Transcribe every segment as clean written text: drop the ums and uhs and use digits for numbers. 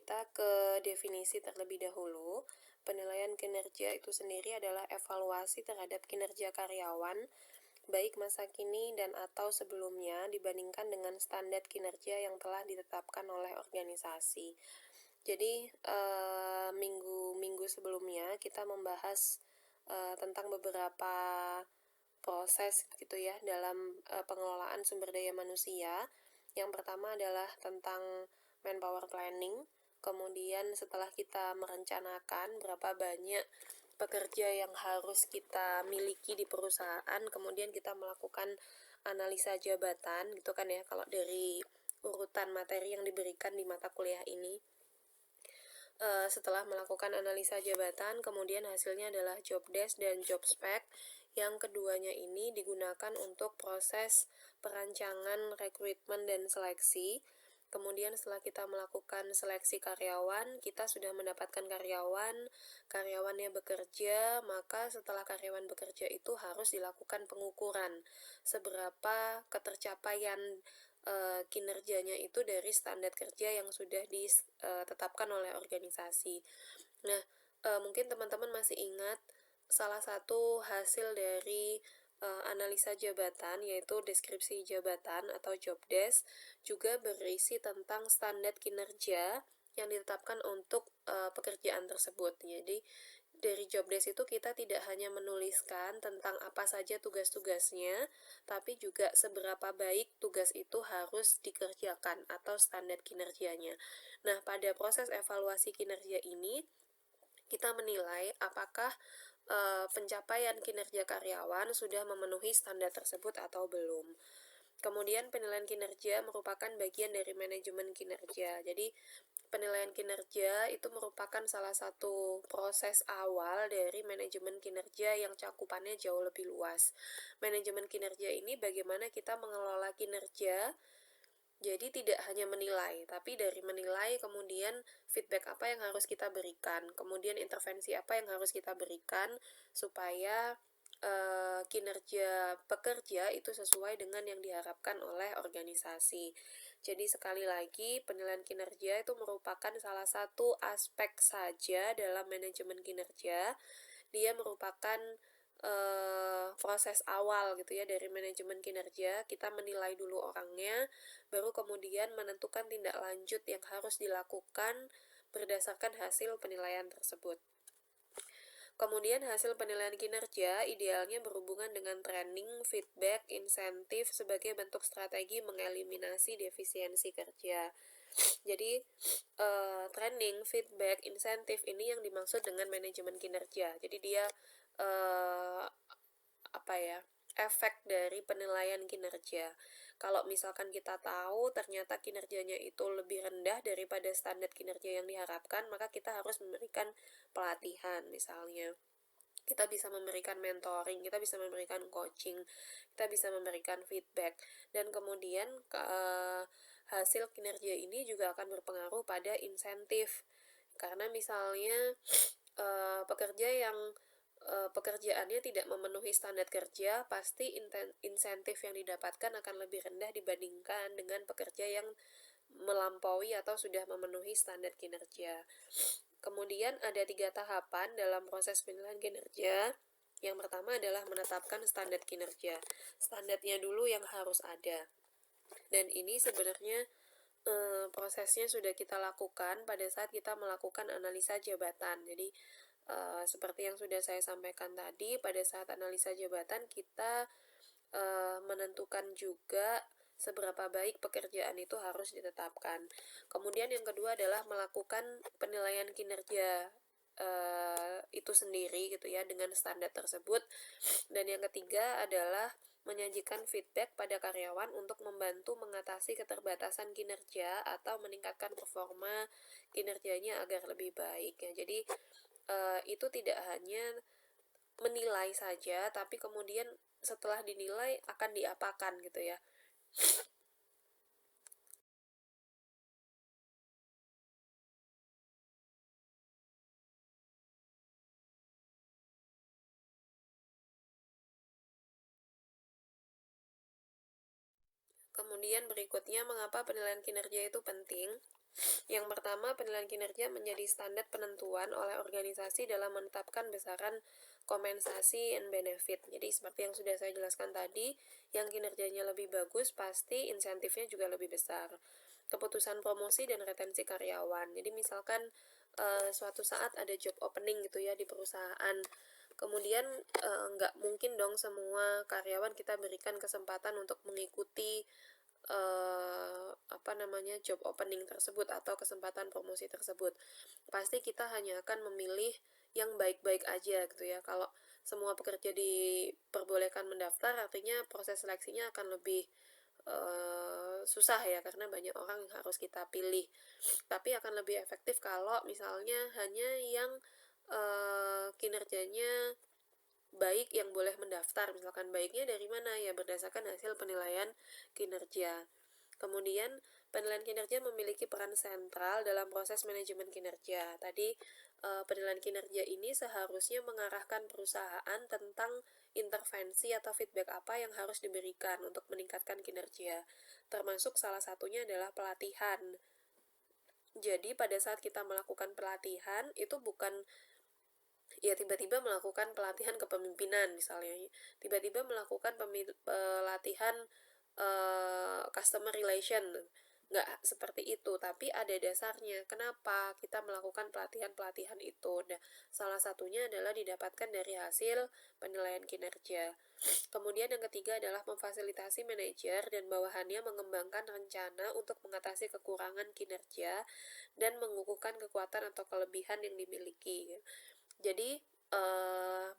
kita ke definisi terlebih dahulu. Penilaian kinerja itu sendiri adalah evaluasi terhadap kinerja karyawan, baik masa kini dan atau sebelumnya dibandingkan dengan standar kinerja yang telah ditetapkan oleh organisasi. Jadi, minggu-minggu sebelumnya kita membahas tentang beberapa proses gitu ya dalam pengelolaan sumber daya manusia. Yang pertama adalah tentang manpower planning. Kemudian setelah kita merencanakan berapa banyak pekerja yang harus kita miliki di perusahaan, kemudian kita melakukan analisa jabatan gitu kan ya, kalau dari urutan materi yang diberikan di mata kuliah ini. Setelah melakukan analisa jabatan, kemudian hasilnya adalah job desk dan job spec. Yang keduanya ini digunakan untuk proses perancangan, rekrutmen, dan seleksi. Kemudian setelah kita melakukan seleksi karyawan, kita sudah mendapatkan karyawannya bekerja, maka setelah karyawan bekerja itu harus dilakukan pengukuran seberapa ketercapaian kinerjanya itu dari standar kerja yang sudah ditetapkan oleh organisasi. Nah, mungkin teman-teman masih ingat salah satu hasil dari analisa jabatan, yaitu deskripsi jabatan atau job desk, juga berisi tentang standar kinerja yang ditetapkan untuk pekerjaan tersebut. Jadi dari job desk itu kita tidak hanya menuliskan tentang apa saja tugas-tugasnya, tapi juga seberapa baik tugas itu harus dikerjakan atau standar kinerjanya. Nah, pada proses evaluasi kinerja ini, kita menilai apakah pencapaian kinerja karyawan sudah memenuhi standar tersebut atau belum. Kemudian penilaian kinerja merupakan bagian dari manajemen kinerja. Jadi penilaian kinerja itu merupakan salah satu proses awal dari manajemen kinerja yang cakupannya jauh lebih luas. Manajemen kinerja ini bagaimana kita mengelola kinerja. Jadi tidak hanya menilai, tapi dari menilai kemudian feedback apa yang harus kita berikan, kemudian intervensi apa yang harus kita berikan supaya kinerja pekerja itu sesuai dengan yang diharapkan oleh organisasi. Jadi sekali lagi, penilaian kinerja itu merupakan salah satu aspek saja dalam manajemen kinerja. Dia merupakan proses awal gitu ya dari manajemen kinerja. Kita menilai dulu orangnya, baru kemudian menentukan tindak lanjut yang harus dilakukan berdasarkan hasil penilaian tersebut. Kemudian hasil penilaian kinerja idealnya berhubungan dengan training, feedback, insentif sebagai bentuk strategi mengeliminasi defisiensi kerja. Jadi training, feedback, insentif ini yang dimaksud dengan manajemen kinerja. Jadi dia efek dari penilaian kinerja. Kalau misalkan kita tahu ternyata kinerjanya itu lebih rendah daripada standar kinerja yang diharapkan, maka kita harus memberikan pelatihan misalnya. Kita bisa memberikan mentoring, kita bisa memberikan coaching, kita bisa memberikan feedback. Dan kemudian hasil kinerja ini juga akan berpengaruh pada insentif. Karena misalnya pekerja yang pekerjaannya tidak memenuhi standar kerja, pasti insentif yang didapatkan akan lebih rendah dibandingkan dengan pekerja yang melampaui atau sudah memenuhi standar kinerja. Kemudian ada 3 tahapan dalam proses penilaian kinerja. Yang pertama adalah menetapkan standar kinerja. Standarnya dulu yang harus ada. Dan ini sebenarnya prosesnya sudah kita lakukan pada saat kita melakukan analisa jabatan. Jadi seperti yang sudah saya sampaikan tadi, pada saat analisa jabatan kita menentukan juga seberapa baik pekerjaan itu harus ditetapkan. Kemudian yang kedua adalah melakukan penilaian kinerja itu sendiri gitu ya dengan standar tersebut. Dan yang ketiga adalah menyajikan feedback pada karyawan untuk membantu mengatasi keterbatasan kinerja atau meningkatkan performa kinerjanya agar lebih baik ya. Jadi itu tidak hanya menilai saja, tapi kemudian setelah dinilai akan diapakan gitu ya. Kemudian berikutnya, mengapa penilaian kinerja itu penting? Yang pertama, penilaian kinerja menjadi standar penentuan oleh organisasi dalam menetapkan besaran kompensasi and benefit. Jadi seperti yang sudah saya jelaskan tadi, yang kinerjanya lebih bagus pasti insentifnya juga lebih besar. Keputusan promosi dan retensi karyawan. Jadi misalkan suatu saat ada job opening gitu ya di perusahaan. Kemudian nggak mungkin dong semua karyawan kita berikan kesempatan untuk mengikuti job opening tersebut atau kesempatan promosi tersebut. Pasti kita hanya akan memilih yang baik-baik aja gitu ya. Kalau semua pekerja diperbolehkan mendaftar, artinya proses seleksinya akan lebih susah ya, karena banyak orang yang harus kita pilih. Tapi akan lebih efektif kalau misalnya hanya yang kinerjanya baik yang boleh mendaftar. Misalkan baiknya dari mana ya, berdasarkan hasil penilaian kinerja. Kemudian penilaian kinerja memiliki peran sentral dalam proses manajemen kinerja. Tadi penilaian kinerja ini seharusnya mengarahkan perusahaan tentang intervensi atau feedback apa yang harus diberikan untuk meningkatkan kinerja. Termasuk salah satunya adalah pelatihan. Jadi pada saat kita melakukan pelatihan itu bukan ya tiba-tiba melakukan pelatihan kepemimpinan misalnya, tiba-tiba melakukan pelatihan customer relation, nggak seperti itu, tapi ada dasarnya kenapa kita melakukan pelatihan-pelatihan itu. Nah, salah satunya adalah didapatkan dari hasil penilaian kinerja. Kemudian yang ketiga adalah memfasilitasi manajer dan bawahannya mengembangkan rencana untuk mengatasi kekurangan kinerja dan mengukuhkan kekuatan atau kelebihan yang dimiliki. Jadi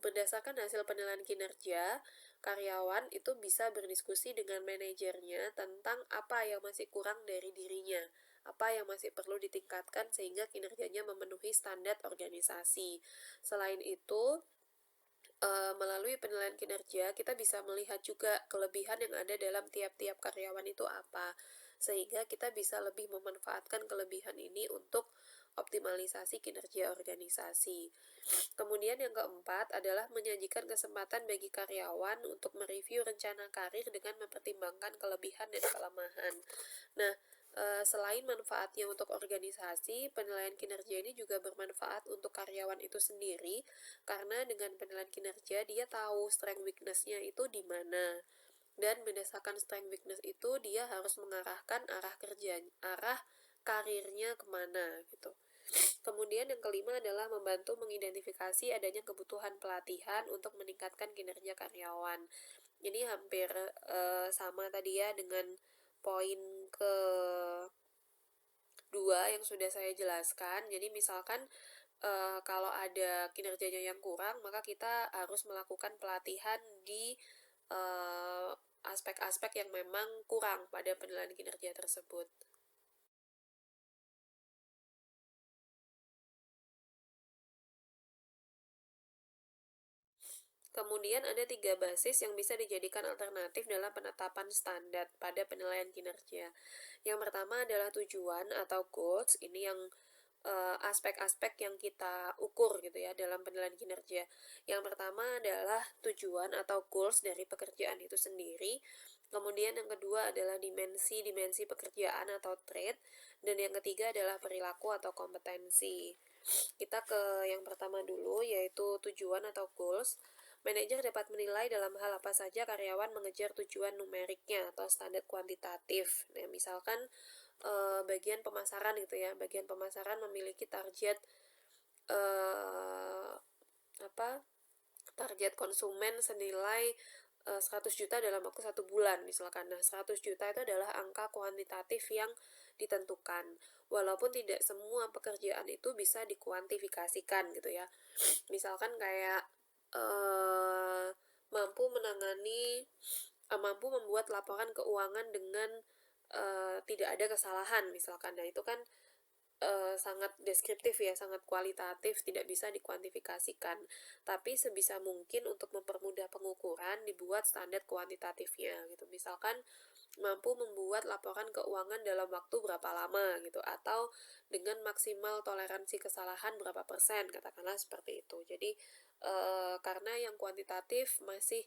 berdasarkan hasil penilaian kinerja, karyawan itu bisa berdiskusi dengan manajernya tentang apa yang masih kurang dari dirinya, apa yang masih perlu ditingkatkan sehingga kinerjanya memenuhi standar organisasi. Selain itu, melalui penilaian kinerja kita bisa melihat juga kelebihan yang ada dalam tiap-tiap karyawan itu apa, sehingga kita bisa lebih memanfaatkan kelebihan ini untuk optimalisasi kinerja organisasi. Kemudian yang keempat adalah menyajikan kesempatan bagi karyawan untuk mereview rencana karir dengan mempertimbangkan kelebihan dan kelemahan. Nah, selain manfaatnya untuk organisasi, penilaian kinerja ini juga bermanfaat untuk karyawan itu sendiri, karena dengan penilaian kinerja dia tahu strength weakness-nya itu di mana. Dan berdasarkan strength weakness itu dia harus mengarahkan arah karirnya kemana gitu. Kemudian yang kelima adalah membantu mengidentifikasi adanya kebutuhan pelatihan untuk meningkatkan kinerja karyawan. Jadi hampir sama tadi ya dengan poin ke dua yang sudah saya jelaskan. Jadi misalkan kalau ada kinerjanya yang kurang, maka kita harus melakukan pelatihan di aspek-aspek yang memang kurang pada penilaian kinerja tersebut. Kemudian ada 3 basis yang bisa dijadikan alternatif dalam penetapan standar pada penilaian kinerja. Yang pertama adalah tujuan atau goals. Ini yang aspek-aspek yang kita ukur gitu ya dalam penilaian kinerja. Yang pertama adalah tujuan atau goals dari pekerjaan itu sendiri. Kemudian yang kedua adalah dimensi pekerjaan atau trait. Dan yang ketiga adalah perilaku atau kompetensi. Kita ke yang pertama dulu, yaitu tujuan atau goals. Manajer dapat menilai dalam hal apa saja karyawan mengejar tujuan numeriknya atau standar kuantitatif. Nah, misalkan bagian pemasaran gitu ya, bagian pemasaran memiliki target target konsumen senilai 100 juta dalam waktu 1 bulan misalkan. Nah, 100 juta itu adalah angka kuantitatif yang ditentukan. Walaupun tidak semua pekerjaan itu bisa dikuantifikasikan gitu ya. Misalkan kayak mampu membuat laporan keuangan dengan tidak ada kesalahan misalkan. Nah, itu kan sangat deskriptif ya, sangat kualitatif, tidak bisa dikuantifikasikan. Tapi sebisa mungkin untuk mempermudah pengukuran dibuat standar kuantitatifnya gitu. Misalkan mampu membuat laporan keuangan dalam waktu berapa lama gitu, atau dengan maksimal toleransi kesalahan berapa persen, katakanlah seperti itu. Jadi karena yang kuantitatif masih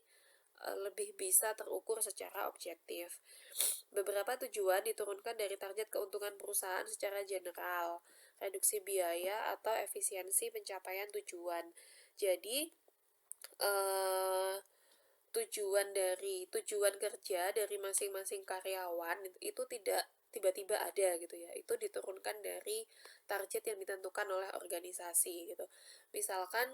lebih bisa terukur secara objektif. Beberapa tujuan diturunkan dari target keuntungan perusahaan secara general, reduksi biaya atau efisiensi pencapaian tujuan. Jadi, eh, tujuan kerja dari masing-masing karyawan itu tidak tiba-tiba ada gitu ya. Itu diturunkan dari target yang ditentukan oleh organisasi gitu. Misalkan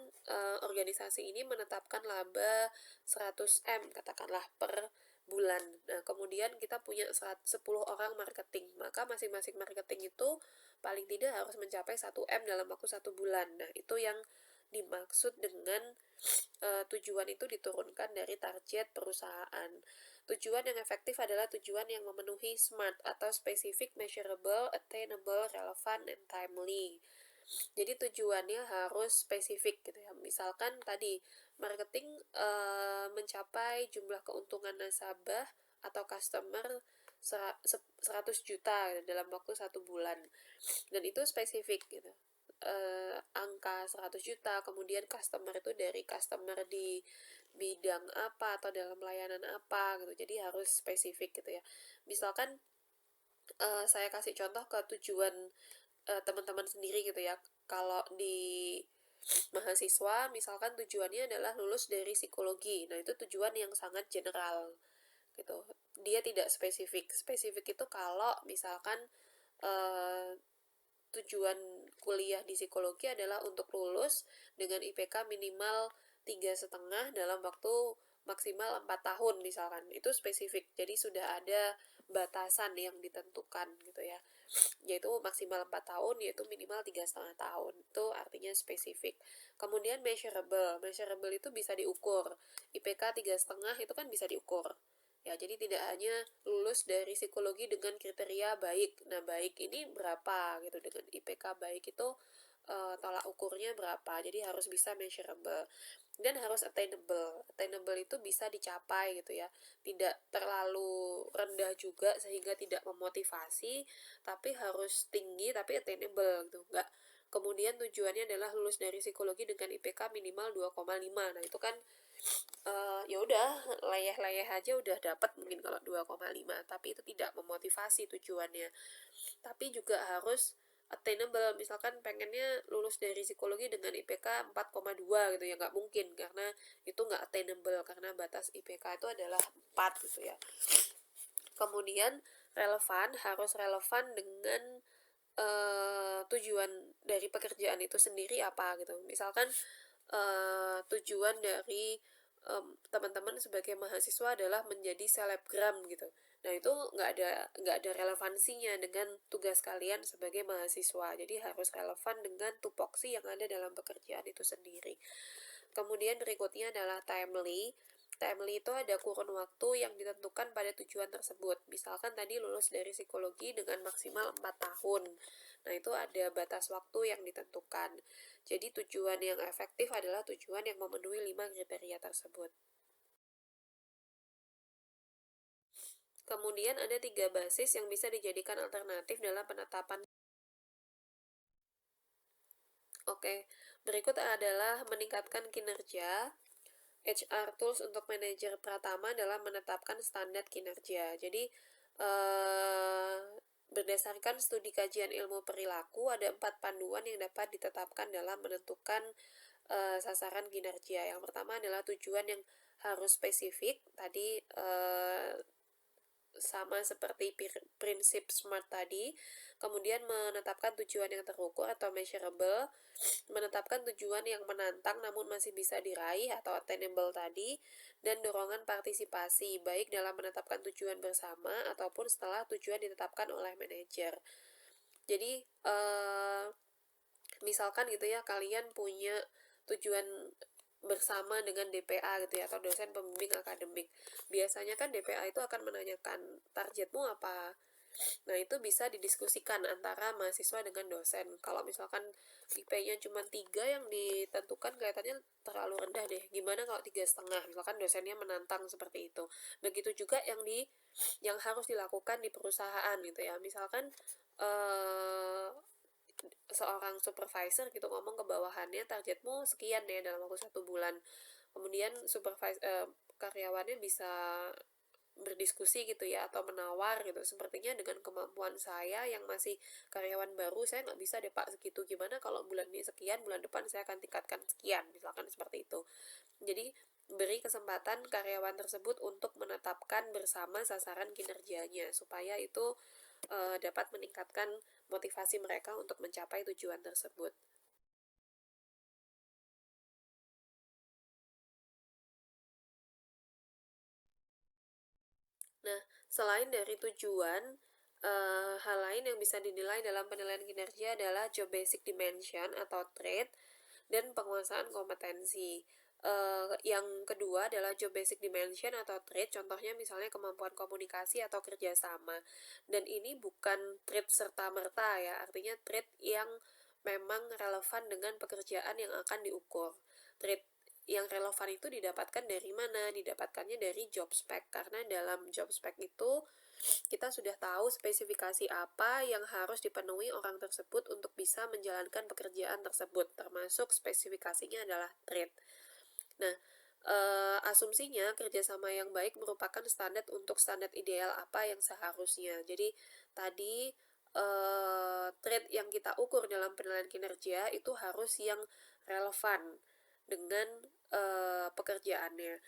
organisasi ini menetapkan laba 100M katakanlah per bulan. Nah, kemudian kita punya 10 orang marketing, maka masing-masing marketing itu paling tidak harus mencapai 1M dalam waktu 1 bulan. Nah, itu yang dimaksud dengan tujuan itu diturunkan dari target perusahaan. Tujuan yang efektif adalah tujuan yang memenuhi SMART atau Specific, Measurable, Attainable, Relevant, and Timely. Jadi tujuannya harus spesifik gitu ya. Misalkan tadi marketing mencapai jumlah keuntungan nasabah atau customer 100 juta dalam waktu 1 bulan. Dan itu spesifik gitu. Angka 100 juta, kemudian customer itu dari customer di bidang apa atau dalam layanan apa gitu. Jadi harus spesifik gitu ya. Misalkan saya kasih contoh ke tujuan teman-teman sendiri gitu ya. Kalau di mahasiswa misalkan tujuannya adalah lulus dari psikologi. Nah, itu tujuan yang sangat general gitu. Dia tidak spesifik. Spesifik itu kalau misalkan eh, tujuan kuliah di psikologi adalah untuk lulus dengan IPK minimal 3,5 dalam waktu maksimal 4 tahun misalkan. Itu spesifik. Jadi sudah ada batasan yang ditentukan gitu ya. Yaitu maksimal 4 tahun, yaitu minimal 3,5 tahun. Itu artinya spesifik. Kemudian measurable. Measurable itu bisa diukur. IPK 3,5 itu kan bisa diukur. Ya, jadi tidak hanya lulus dari psikologi dengan kriteria baik. Nah, baik ini berapa gitu, dengan IPK baik itu tolak ukurnya berapa. Jadi harus bisa measurable dan harus attainable. Attainable itu bisa dicapai gitu ya. Tidak terlalu rendah juga sehingga tidak memotivasi, tapi harus tinggi tapi attainable gitu. Enggak kemudian tujuannya adalah lulus dari psikologi dengan IPK minimal 2,5. Nah, itu kan ya udah layeh-layeh aja udah dapat mungkin kalau 2,5, tapi itu tidak memotivasi tujuannya. Tapi juga harus attainable. Misalkan pengennya lulus dari psikologi dengan IPK 4,2 gitu ya, nggak mungkin karena itu nggak attainable karena batas IPK itu adalah 4 gitu ya. Kemudian relevan, harus relevan dengan tujuan dari pekerjaan itu sendiri apa gitu. Misalkan tujuan dari teman-teman sebagai mahasiswa adalah menjadi selebgram gitu. Nah, itu nggak ada relevansinya dengan tugas kalian sebagai mahasiswa. Jadi harus relevan dengan tupoksi yang ada dalam pekerjaan itu sendiri. Kemudian berikutnya adalah timely. Timely itu ada kurun waktu yang ditentukan pada tujuan tersebut. Misalkan tadi lulus dari psikologi dengan maksimal 4 tahun. Nah, itu ada batas waktu yang ditentukan. Jadi tujuan yang efektif adalah tujuan yang memenuhi 5 kriteria tersebut. Kemudian ada 3 basis yang bisa dijadikan alternatif dalam penetapan. Oke, berikut adalah meningkatkan kinerja. HR tools untuk manajer Pratama dalam menetapkan standar kinerja. Jadi berdasarkan studi kajian ilmu perilaku ada 4 panduan yang dapat ditetapkan dalam menentukan sasaran kinerja. Yang pertama adalah tujuan yang harus spesifik. Tadi sama seperti prinsip SMART tadi. Kemudian menetapkan tujuan yang terukur atau measurable, menetapkan tujuan yang menantang namun masih bisa diraih atau attainable tadi, dan dorongan partisipasi baik dalam menetapkan tujuan bersama ataupun setelah tujuan ditetapkan oleh manajer. Jadi misalkan gitu ya, kalian punya tujuan bersama dengan DPA gitu ya, atau dosen pembimbing akademik. Biasanya kan DPA itu akan menanyakan targetmu apa. Nah, itu bisa didiskusikan antara mahasiswa dengan dosen. Kalau misalkan IP-nya cuma 3 yang ditentukan kelihatannya terlalu rendah deh. Gimana kalau 3,5? Misalkan dosennya menantang seperti itu. Begitu juga yang harus dilakukan di perusahaan gitu ya. Misalkan seorang supervisor gitu ngomong ke bawahannya, targetmu sekian ya dalam waktu 1 bulan. Kemudian karyawannya bisa berdiskusi gitu ya, atau menawar gitu. Sepertinya dengan kemampuan saya yang masih karyawan baru, saya nggak bisa deh Pak segitu, gimana kalau bulan ini sekian, bulan depan saya akan tingkatkan sekian, misalkan seperti itu. Jadi beri kesempatan karyawan tersebut untuk menetapkan bersama sasaran kinerjanya, supaya itu dapat meningkatkan motivasi mereka untuk mencapai tujuan tersebut. Nah, selain dari tujuan, hal lain yang bisa dinilai dalam penilaian kinerja adalah job basic dimension atau trait dan penguasaan kompetensi. Yang kedua adalah job basic dimension atau trait, contohnya misalnya kemampuan komunikasi atau kerjasama. Dan ini bukan trait serta-merta ya, artinya trait yang memang relevan dengan pekerjaan yang akan diukur. Trait yang relevan itu didapatkan dari mana? Didapatkannya dari job spec, karena dalam job spec itu kita sudah tahu spesifikasi apa yang harus dipenuhi orang tersebut untuk bisa menjalankan pekerjaan tersebut, termasuk spesifikasinya adalah trade. Nah, asumsinya kerjasama yang baik merupakan standar untuk standar ideal apa yang seharusnya. Jadi tadi trade yang kita ukur dalam penilaian kinerja itu harus yang relevan dengan pekerjaannya.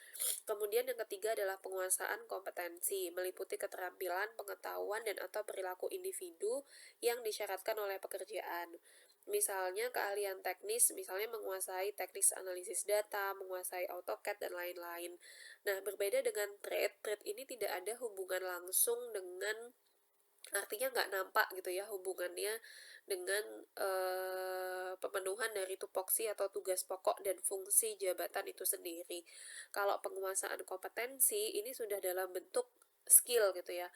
Kemudian yang ketiga adalah penguasaan kompetensi, meliputi keterampilan, pengetahuan, dan atau perilaku individu yang disyaratkan oleh pekerjaan. Misalnya keahlian teknis, misalnya menguasai teknik analisis data, menguasai AutoCAD, dan lain-lain. Nah, berbeda dengan trade ini tidak ada hubungan langsung dengan, artinya nggak nampak gitu ya hubungannya dengan pemenuhan dari tupoksi atau tugas pokok dan fungsi jabatan itu sendiri. Kalau penguasaan kompetensi ini sudah dalam bentuk skill gitu ya.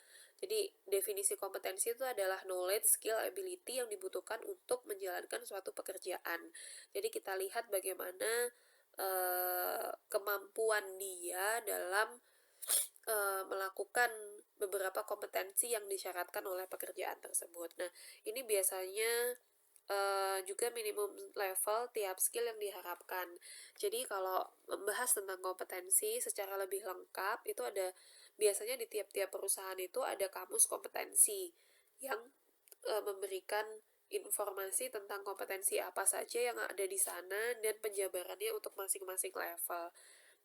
Jadi definisi kompetensi itu adalah knowledge, skill, ability yang dibutuhkan untuk menjalankan suatu pekerjaan. Jadi kita lihat bagaimana kemampuan dia dalam melakukan beberapa kompetensi yang disyaratkan oleh pekerjaan tersebut. Nah, ini biasanya juga minimum level tiap skill yang diharapkan. Jadi kalau membahas tentang kompetensi secara lebih lengkap, itu ada biasanya di tiap-tiap perusahaan itu ada kamus kompetensi yang memberikan informasi tentang kompetensi apa saja yang ada di sana dan penjabarannya untuk masing-masing level.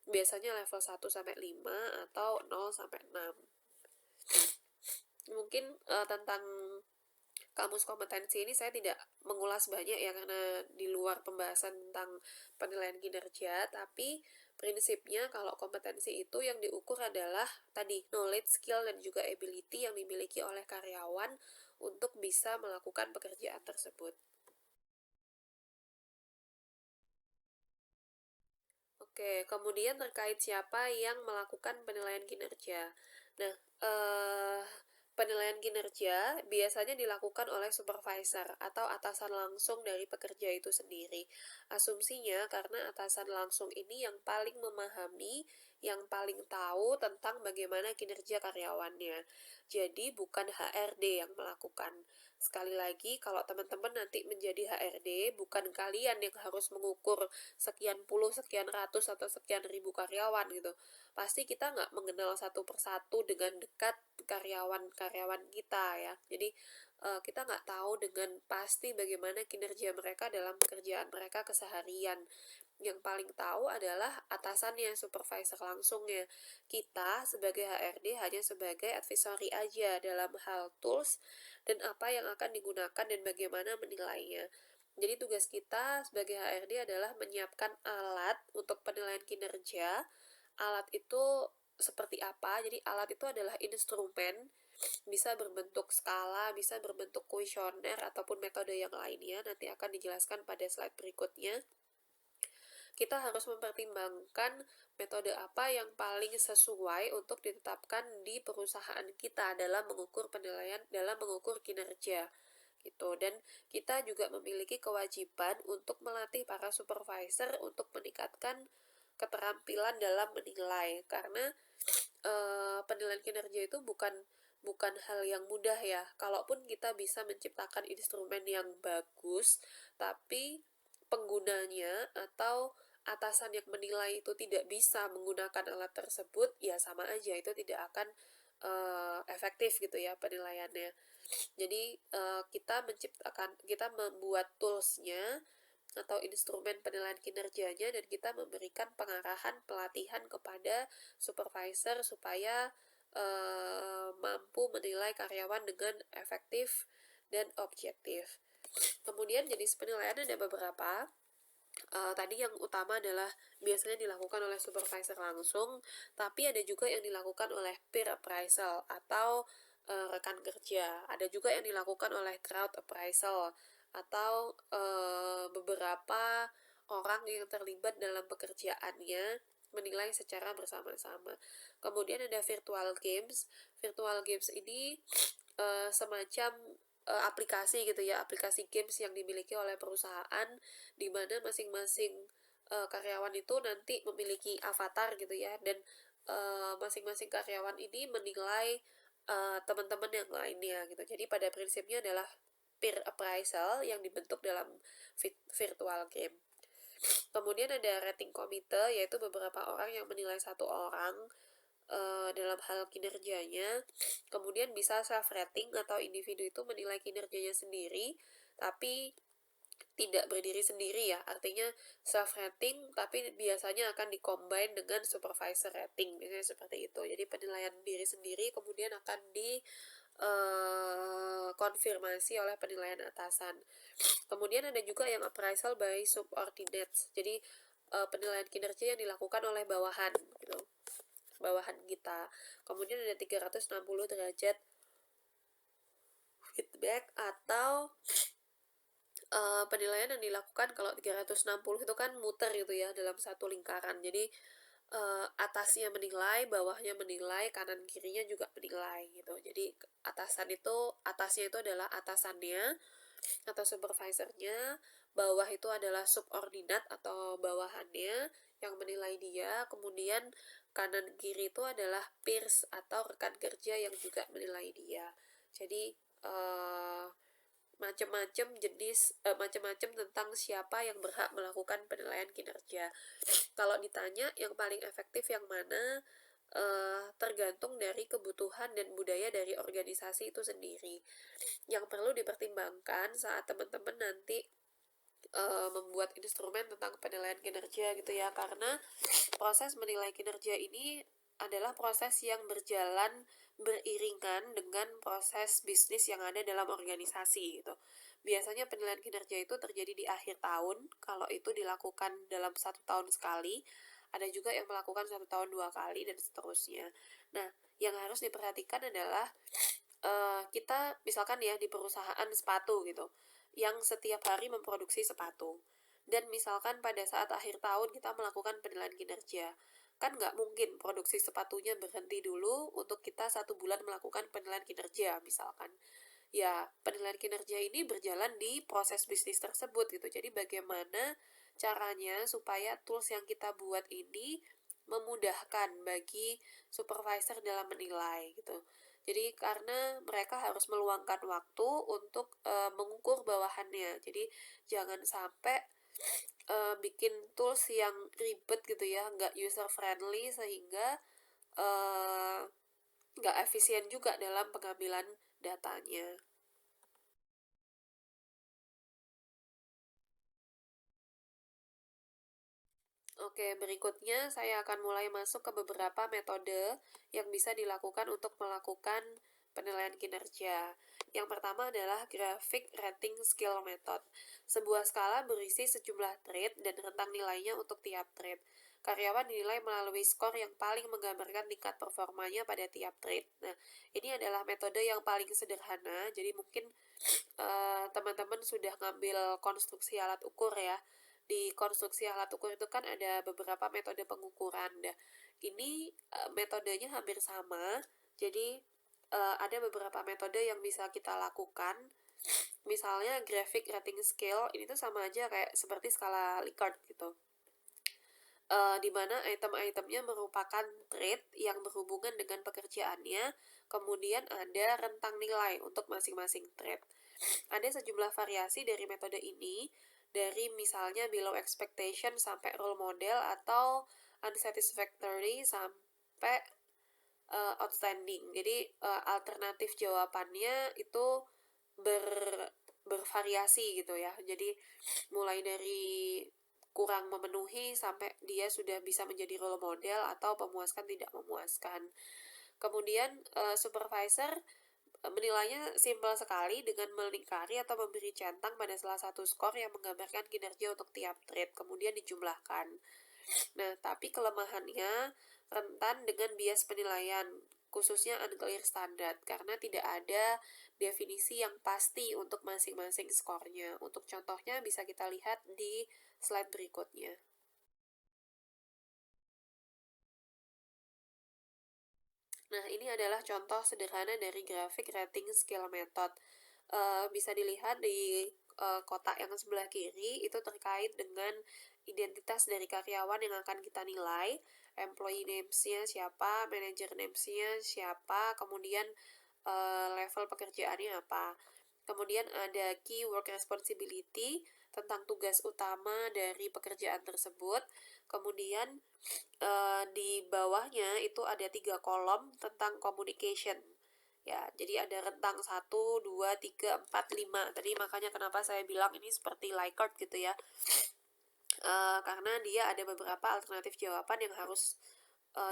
Biasanya level 1 sampai 5 atau 0 sampai 6. Mungkin tentang kamus kompetensi ini saya tidak mengulas banyak ya, karena di luar pembahasan tentang penilaian kinerja, tapi prinsipnya kalau kompetensi itu yang diukur adalah tadi knowledge, skill, dan juga ability yang dimiliki oleh karyawan untuk bisa melakukan pekerjaan tersebut. Oke, kemudian terkait siapa yang melakukan penilaian kinerja. Nah, penilaian kinerja biasanya dilakukan oleh supervisor atau atasan langsung dari pekerja itu sendiri. Asumsinya karena atasan langsung ini yang paling memahami, yang paling tahu tentang bagaimana kinerja karyawannya. Jadi bukan HRD yang melakukan. Sekali lagi, kalau teman-teman nanti menjadi HRD, bukan kalian yang harus mengukur sekian puluh, sekian ratus, atau sekian ribu karyawan gitu. Pasti kita nggak mengenal satu persatu dengan dekat karyawan-karyawan kita ya. Jadi kita nggak tahu dengan pasti bagaimana kinerja mereka dalam pekerjaan mereka keseharian. Yang paling tahu adalah atasannya, supervisor langsungnya. Kita sebagai HRD hanya sebagai advisory aja dalam hal tools dan apa yang akan digunakan dan bagaimana menilainya. Jadi tugas kita sebagai HRD adalah menyiapkan alat untuk penilaian kinerja. Alat itu seperti apa? Jadi alat itu adalah instrumen, bisa berbentuk skala, bisa berbentuk kuesioner ataupun metode yang lainnya. Nanti akan dijelaskan pada slide berikutnya. Kita harus mempertimbangkan metode apa yang paling sesuai untuk ditetapkan di perusahaan kita dalam mengukur penilaian, dalam mengukur kinerja gitu. Dan kita juga memiliki kewajiban untuk melatih para supervisor untuk meningkatkan keterampilan dalam menilai, karena penilaian kinerja itu bukan hal yang mudah ya. Kalaupun kita bisa menciptakan instrumen yang bagus, tapi penggunanya atau atasan yang menilai itu tidak bisa menggunakan alat tersebut, ya sama aja itu tidak akan efektif gitu ya penilaiannya. Jadi kita membuat toolsnya atau instrumen penilaian kinerjanya, dan kita memberikan pengarahan pelatihan kepada supervisor supaya mampu menilai karyawan dengan efektif dan objektif. Kemudian jenis penilaian ada beberapa. Tadi yang utama adalah biasanya dilakukan oleh supervisor langsung, tapi ada juga yang dilakukan oleh peer appraisal atau rekan kerja. Ada juga yang dilakukan oleh crowd appraisal atau beberapa orang yang terlibat dalam pekerjaannya menilai secara bersama-sama. Kemudian ada virtual games. Virtual games ini semacam aplikasi gitu ya, aplikasi games yang dimiliki oleh perusahaan, di mana masing-masing karyawan itu nanti memiliki avatar gitu ya, dan masing-masing karyawan ini menilai teman-teman yang lainnya gitu. Jadi pada prinsipnya adalah peer appraisal yang dibentuk dalam virtual game. Kemudian ada rating komite, yaitu beberapa orang yang menilai satu orang dalam hal kinerjanya. Kemudian bisa self rating atau individu itu menilai kinerjanya sendiri tapi tidak berdiri sendiri ya, artinya self rating tapi biasanya akan dikombin dengan supervisor rating, biasanya seperti itu. Jadi penilaian diri sendiri kemudian akan di konfirmasi oleh penilaian atasan. Kemudian ada juga yang appraisal by subordinates, jadi penilaian kinerja yang dilakukan oleh bawahan gitu, bawahan kita. Kemudian ada 360 derajat feedback atau penilaian yang dilakukan. Kalau 360 itu kan muter gitu ya dalam satu lingkaran. Jadi atasnya menilai, bawahnya menilai, kanan kirinya juga menilai gitu. Jadi atasnya itu adalah atasannya atau supervisornya, bawah itu adalah subordinat atau bawahannya yang menilai dia, kemudian kanan kiri itu adalah peers atau rekan kerja yang juga menilai dia. Jadi macam-macam tentang siapa yang berhak melakukan penilaian kinerja. Kalau ditanya yang paling efektif yang mana, tergantung dari kebutuhan dan budaya dari organisasi itu sendiri. Yang perlu dipertimbangkan saat teman-teman nanti membuat instrumen tentang penilaian kinerja gitu ya, karena proses menilai kinerja ini adalah proses yang berjalan beriringan dengan proses bisnis yang ada dalam organisasi gitu. Biasanya penilaian kinerja itu terjadi di akhir tahun, kalau itu dilakukan dalam 1 tahun sekali. Ada juga yang melakukan 1 tahun 2 kali dan seterusnya. Nah, yang harus diperhatikan adalah kita misalkan ya di perusahaan sepatu gitu, yang setiap hari memproduksi sepatu, dan misalkan pada saat akhir tahun kita melakukan penilaian kinerja, kan nggak mungkin produksi sepatunya berhenti dulu untuk kita 1 bulan melakukan penilaian kinerja misalkan. Ya, penilaian kinerja ini berjalan di proses bisnis tersebut gitu. Jadi bagaimana caranya supaya tools yang kita buat ini memudahkan bagi supervisor dalam menilai gitu. Jadi karena mereka harus meluangkan waktu untuk mengukur bawahannya. Jadi jangan sampai bikin tools yang ribet gitu ya, nggak user friendly, sehingga nggak efisien juga dalam pengambilan datanya. Oke, berikutnya saya akan mulai masuk ke beberapa metode yang bisa dilakukan untuk melakukan penilaian kinerja. Yang pertama adalah Graphic Rating Scale Method. Sebuah skala berisi sejumlah trait dan rentang nilainya untuk tiap trait. Karyawan dinilai melalui skor yang paling menggambarkan tingkat performanya pada tiap trait. Nah, ini adalah metode yang paling sederhana, jadi mungkin teman-teman sudah ngambil konstruksi alat ukur ya. Di konstruksi alat ukur itu kan ada beberapa metode pengukuran. Nah, ini metodenya hampir sama. Jadi ada beberapa metode yang bisa kita lakukan. Misalnya graphic rating scale ini tuh sama aja kayak seperti skala Likert gitu. Di mana item-itemnya merupakan trait yang berhubungan dengan pekerjaannya, kemudian ada rentang nilai untuk masing-masing trait. Ada sejumlah variasi dari metode ini, dari misalnya below expectation sampai role model atau unsatisfactory sampai outstanding. Jadi alternatif jawabannya itu bervariasi gitu ya. Jadi mulai dari kurang memenuhi sampai dia sudah bisa menjadi role model atau memuaskan tidak memuaskan. Kemudian supervisor menilainya simpel sekali dengan melingkari atau memberi centang pada salah satu skor yang menggambarkan kinerja untuk tiap trade, kemudian dijumlahkan. Nah, tapi kelemahannya rentan dengan bias penilaian, khususnya unclear standard, karena tidak ada definisi yang pasti untuk masing-masing skornya. Untuk contohnya bisa kita lihat di slide berikutnya. Nah, ini adalah contoh sederhana dari grafik rating skill method. Bisa dilihat di kotak yang sebelah kiri itu terkait dengan identitas dari karyawan yang akan kita nilai, employee names-nya siapa, manager names-nya siapa, kemudian level pekerjaannya apa. Kemudian ada key work responsibility tentang tugas utama dari pekerjaan tersebut. Kemudian di bawahnya itu ada 3 kolom tentang communication. Ya, jadi ada rentang 1, 2, 3, 4, 5. Tadi makanya kenapa saya bilang ini seperti Likert gitu ya. Karena dia ada beberapa alternatif jawaban yang harus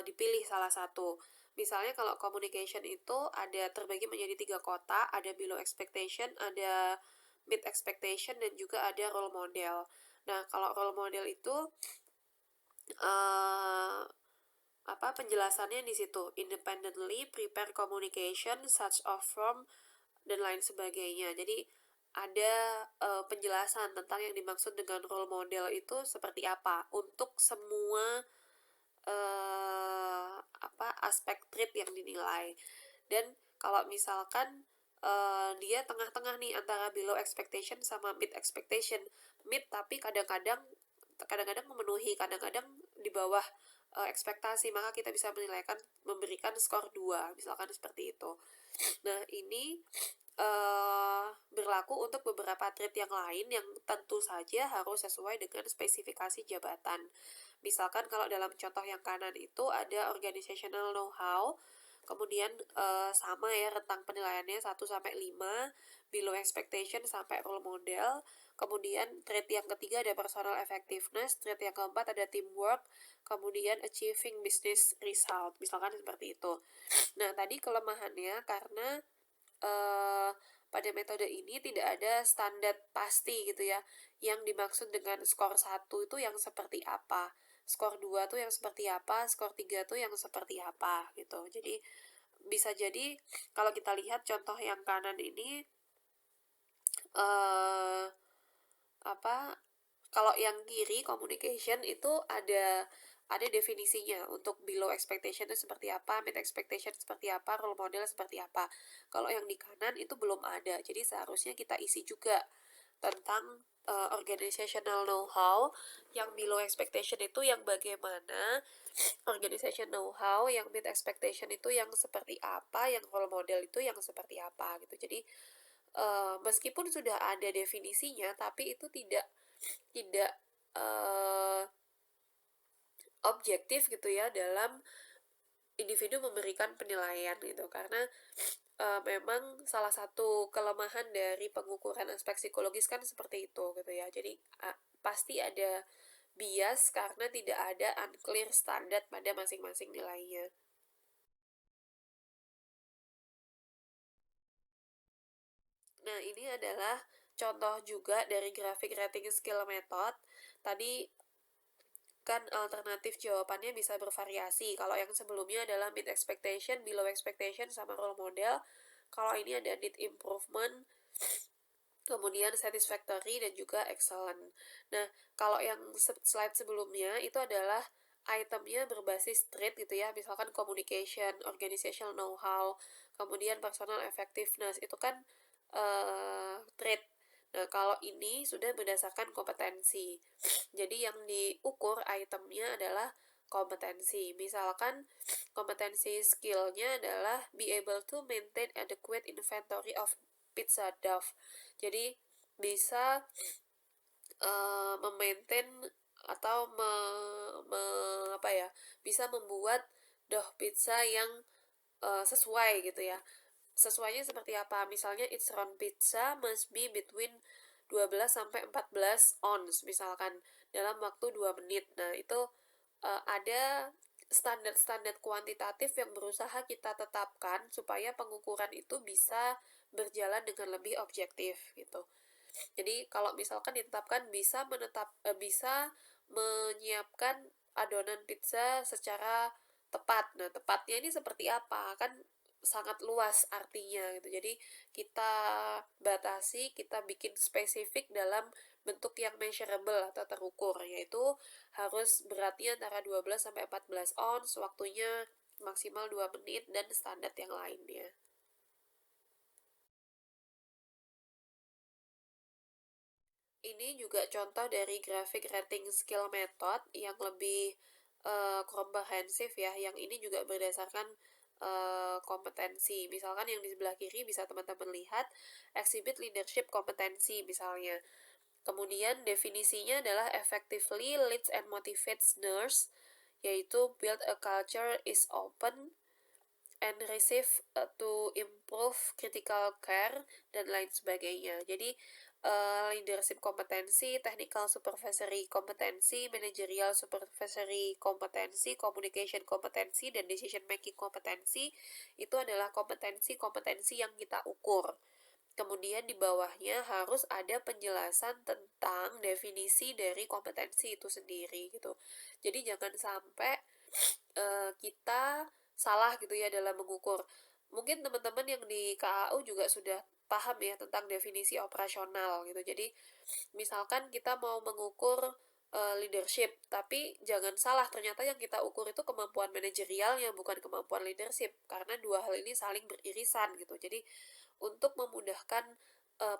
dipilih salah satu. Misalnya kalau communication itu ada terbagi menjadi 3 kotak, ada below expectation, ada mid expectation, dan juga ada role model. Nah, kalau role model itu penjelasannya di situ, independently prepare communication such of form dan lain sebagainya. Jadi ada penjelasan tentang yang dimaksud dengan role model itu seperti apa untuk semua aspek trait yang dinilai. Dan kalau misalkan dia tengah-tengah nih antara below expectation sama mid expectation, mid tapi kadang-kadang memenuhi, kadang-kadang di bawah ekspektasi, maka kita bisa memberikan skor 2, misalkan seperti itu. Nah, ini berlaku untuk beberapa trait yang lain yang tentu saja harus sesuai dengan spesifikasi jabatan. Misalkan kalau dalam contoh yang kanan itu ada organizational know-how, kemudian sama ya rentang penilaiannya 1 sampai 5, below expectation sampai role model. Kemudian trait yang ketiga ada personal effectiveness, trait yang keempat ada teamwork, kemudian achieving business result, misalkan seperti itu. Nah, tadi kelemahannya karena pada metode ini tidak ada standar pasti gitu ya. Yang dimaksud dengan skor 1 itu yang seperti apa, skor 2 tuh yang seperti apa, skor 3 tuh yang seperti apa gitu. Jadi bisa jadi kalau kita lihat contoh yang kanan ini kalau yang kiri communication itu ada definisinya untuk below expectation itu seperti apa, mid expectation seperti apa, role model seperti apa. Kalau yang di kanan itu belum ada, jadi seharusnya kita isi juga tentang organizational know-how. Yang below expectation itu yang bagaimana, organization know-how yang mid expectation itu yang seperti apa, yang role model itu yang seperti apa gitu. Jadi meskipun sudah ada definisinya, tapi itu tidak objektif gitu ya dalam individu memberikan penilaian gitu, karena memang salah satu kelemahan dari pengukuran aspek psikologis kan seperti itu gitu ya. Jadi pasti ada bias karena tidak ada unclear standard pada masing-masing nilainya. Nah, ini adalah contoh juga dari grafik rating skill method. Tadi kan alternatif jawabannya bisa bervariasi. Kalau yang sebelumnya adalah mid expectation, below expectation, sama role model. Kalau ini ada need improvement, kemudian satisfactory, dan juga excellent. Nah, kalau yang slide sebelumnya itu adalah itemnya berbasis trait gitu ya, misalkan communication, organizational know-how, kemudian personal effectiveness, itu kan trait. Nah, kalau ini sudah berdasarkan kompetensi. Jadi yang diukur itemnya adalah kompetensi. Misalkan kompetensi skillnya adalah be able to maintain adequate inventory of pizza dough. Jadi bisa memaintain atau bisa membuat dough pizza yang sesuai gitu ya. Sesuainya seperti apa? Misalnya each round pizza must be between 12 sampai 14 ounce misalkan dalam waktu 2 menit. Nah, itu ada standar-standar kuantitatif yang berusaha kita tetapkan supaya pengukuran itu bisa berjalan dengan lebih objektif gitu. Jadi kalau misalkan ditetapkan bisa menyiapkan adonan pizza secara tepat. Nah, tepatnya ini seperti apa? Kan sangat luas artinya gitu. Jadi kita batasi, kita bikin spesifik dalam bentuk yang measurable atau terukur, yaitu harus beratnya antara 12 sampai 14 ounce, waktunya maksimal 2 menit dan standar yang lainnya. Ini juga contoh dari graphic rating skill method yang lebih komprehensif ya. Yang ini juga berdasarkan kompetensi. Misalkan yang di sebelah kiri bisa teman-teman lihat exhibit leadership kompetensi misalnya. Kemudian definisinya adalah effectively leads and motivates nurse, yaitu build a culture is open and receive to improve critical care dan lain sebagainya. Jadi leadership kompetensi, technical supervisory kompetensi, managerial supervisory kompetensi, communication kompetensi, dan decision making kompetensi itu adalah kompetensi-kompetensi yang kita ukur. Kemudian di bawahnya harus ada penjelasan tentang definisi dari kompetensi itu sendiri gitu. Jadi jangan sampai kita salah gitu ya dalam mengukur. Mungkin teman-teman yang di KAU juga sudah paham ya tentang definisi operasional gitu. Jadi misalkan kita mau mengukur leadership, tapi jangan salah, ternyata yang kita ukur itu kemampuan manajerialnya bukan kemampuan leadership, karena dua hal ini saling beririsan gitu. Jadi untuk memudahkan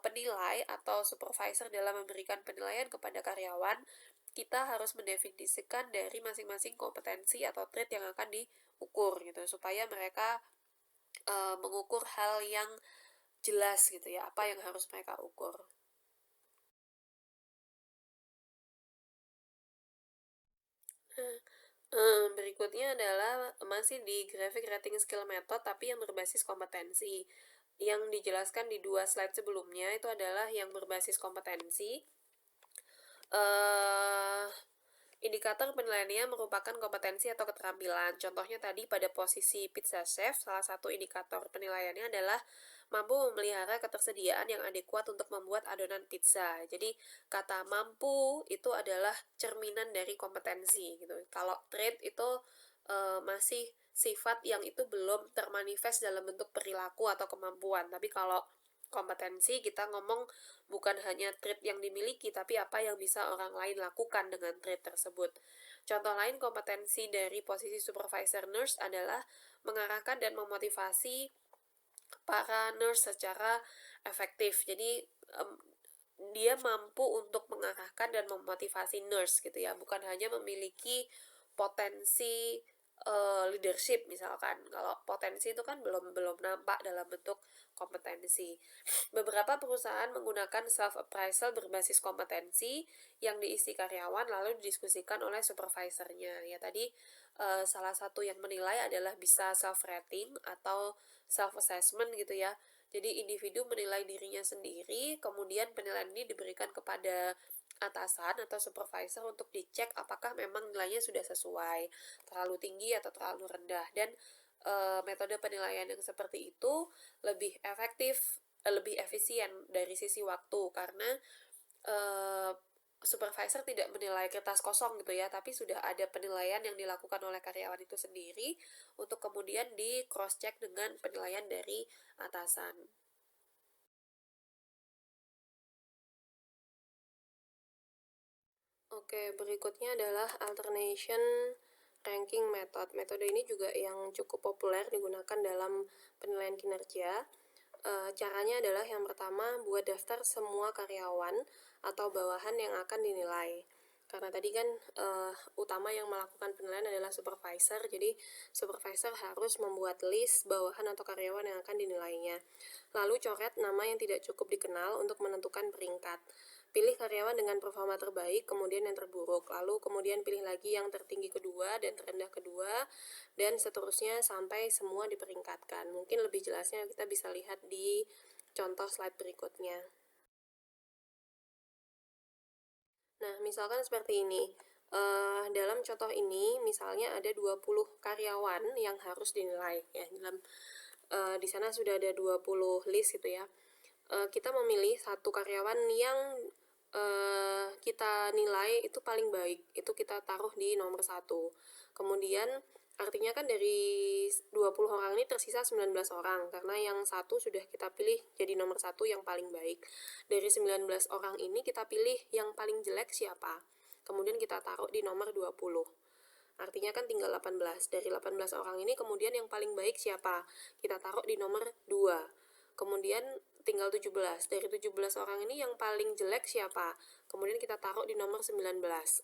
penilai atau supervisor dalam memberikan penilaian kepada karyawan, kita harus mendefinisikan dari masing-masing kompetensi atau trait yang akan diukur gitu, supaya mereka mengukur hal yang jelas gitu ya, apa yang harus mereka ukur. Berikutnya adalah masih di graphic rating skill method tapi yang berbasis kompetensi. Yang dijelaskan di 2 slide sebelumnya itu adalah yang berbasis kompetensi. Indikator penilaiannya merupakan kompetensi atau keterampilan. Contohnya tadi pada posisi pizza chef, salah satu indikator penilaiannya adalah mampu memelihara ketersediaan yang adekuat untuk membuat adonan pizza. Jadi kata mampu itu adalah cerminan dari kompetensi gitu. Kalau trait itu masih sifat yang itu belum termanifest dalam bentuk perilaku atau kemampuan. Tapi kalau kompetensi kita ngomong bukan hanya trait yang dimiliki tapi apa yang bisa orang lain lakukan dengan trait tersebut. Contoh lain kompetensi dari posisi supervisor nurse adalah mengarahkan dan memotivasi para nurse secara efektif. Jadi dia mampu untuk mengarahkan dan memotivasi nurse gitu ya, bukan hanya memiliki potensi leadership misalkan. Kalau potensi itu kan belum nampak dalam bentuk kompetensi. Beberapa perusahaan menggunakan self appraisal berbasis kompetensi yang diisi karyawan lalu didiskusikan oleh supervisornya. Ya tadi salah satu yang menilai adalah bisa self rating atau self assessment gitu ya. Jadi individu menilai dirinya sendiri, kemudian penilaian ini diberikan kepada atasan atau supervisor untuk dicek apakah memang nilainya sudah sesuai, terlalu tinggi atau terlalu rendah. Dan metode penilaian yang seperti itu lebih efektif, lebih efisien dari sisi waktu, karena supervisor tidak menilai kertas kosong gitu ya, tapi sudah ada penilaian yang dilakukan oleh karyawan itu sendiri untuk kemudian di cross check dengan penilaian dari atasan. Oke, berikutnya adalah alternation ranking method. Metode ini juga yang cukup populer digunakan dalam penilaian kinerja. Caranya adalah yang pertama, buat daftar semua karyawan atau bawahan yang akan dinilai. Karena tadi kan utama yang melakukan penilaian adalah supervisor, jadi supervisor harus membuat list bawahan atau karyawan yang akan dinilainya. Lalu coret nama yang tidak cukup dikenal untuk menentukan peringkat. pilih karyawan dengan performa terbaik, kemudian yang terburuk, lalu kemudian pilih lagi yang tertinggi kedua dan terendah kedua, dan seterusnya sampai semua diperingkatkan. Mungkin lebih jelasnya kita bisa lihat di contoh slide berikutnya. Nah, misalkan seperti ini. Dalam contoh ini, misalnya ada 20 karyawan yang harus dinilai. Ya, di sana sudah ada 20 list gitu ya. Kita memilih satu karyawan yang kita nilai itu paling baik, itu kita taruh di nomor 1. Kemudian artinya kan dari 20 orang ini tersisa 19 orang, karena yang satu sudah kita pilih jadi nomor 1 yang paling baik. Dari 19 orang ini kita pilih yang paling jelek siapa, kemudian kita taruh di nomor 20. Artinya kan tinggal 18. Dari 18 orang ini kemudian yang paling baik siapa, kita taruh di nomor 2. Kemudian tinggal 17. Dari 17 orang ini yang paling jelek siapa, kemudian kita taruh di nomor 19.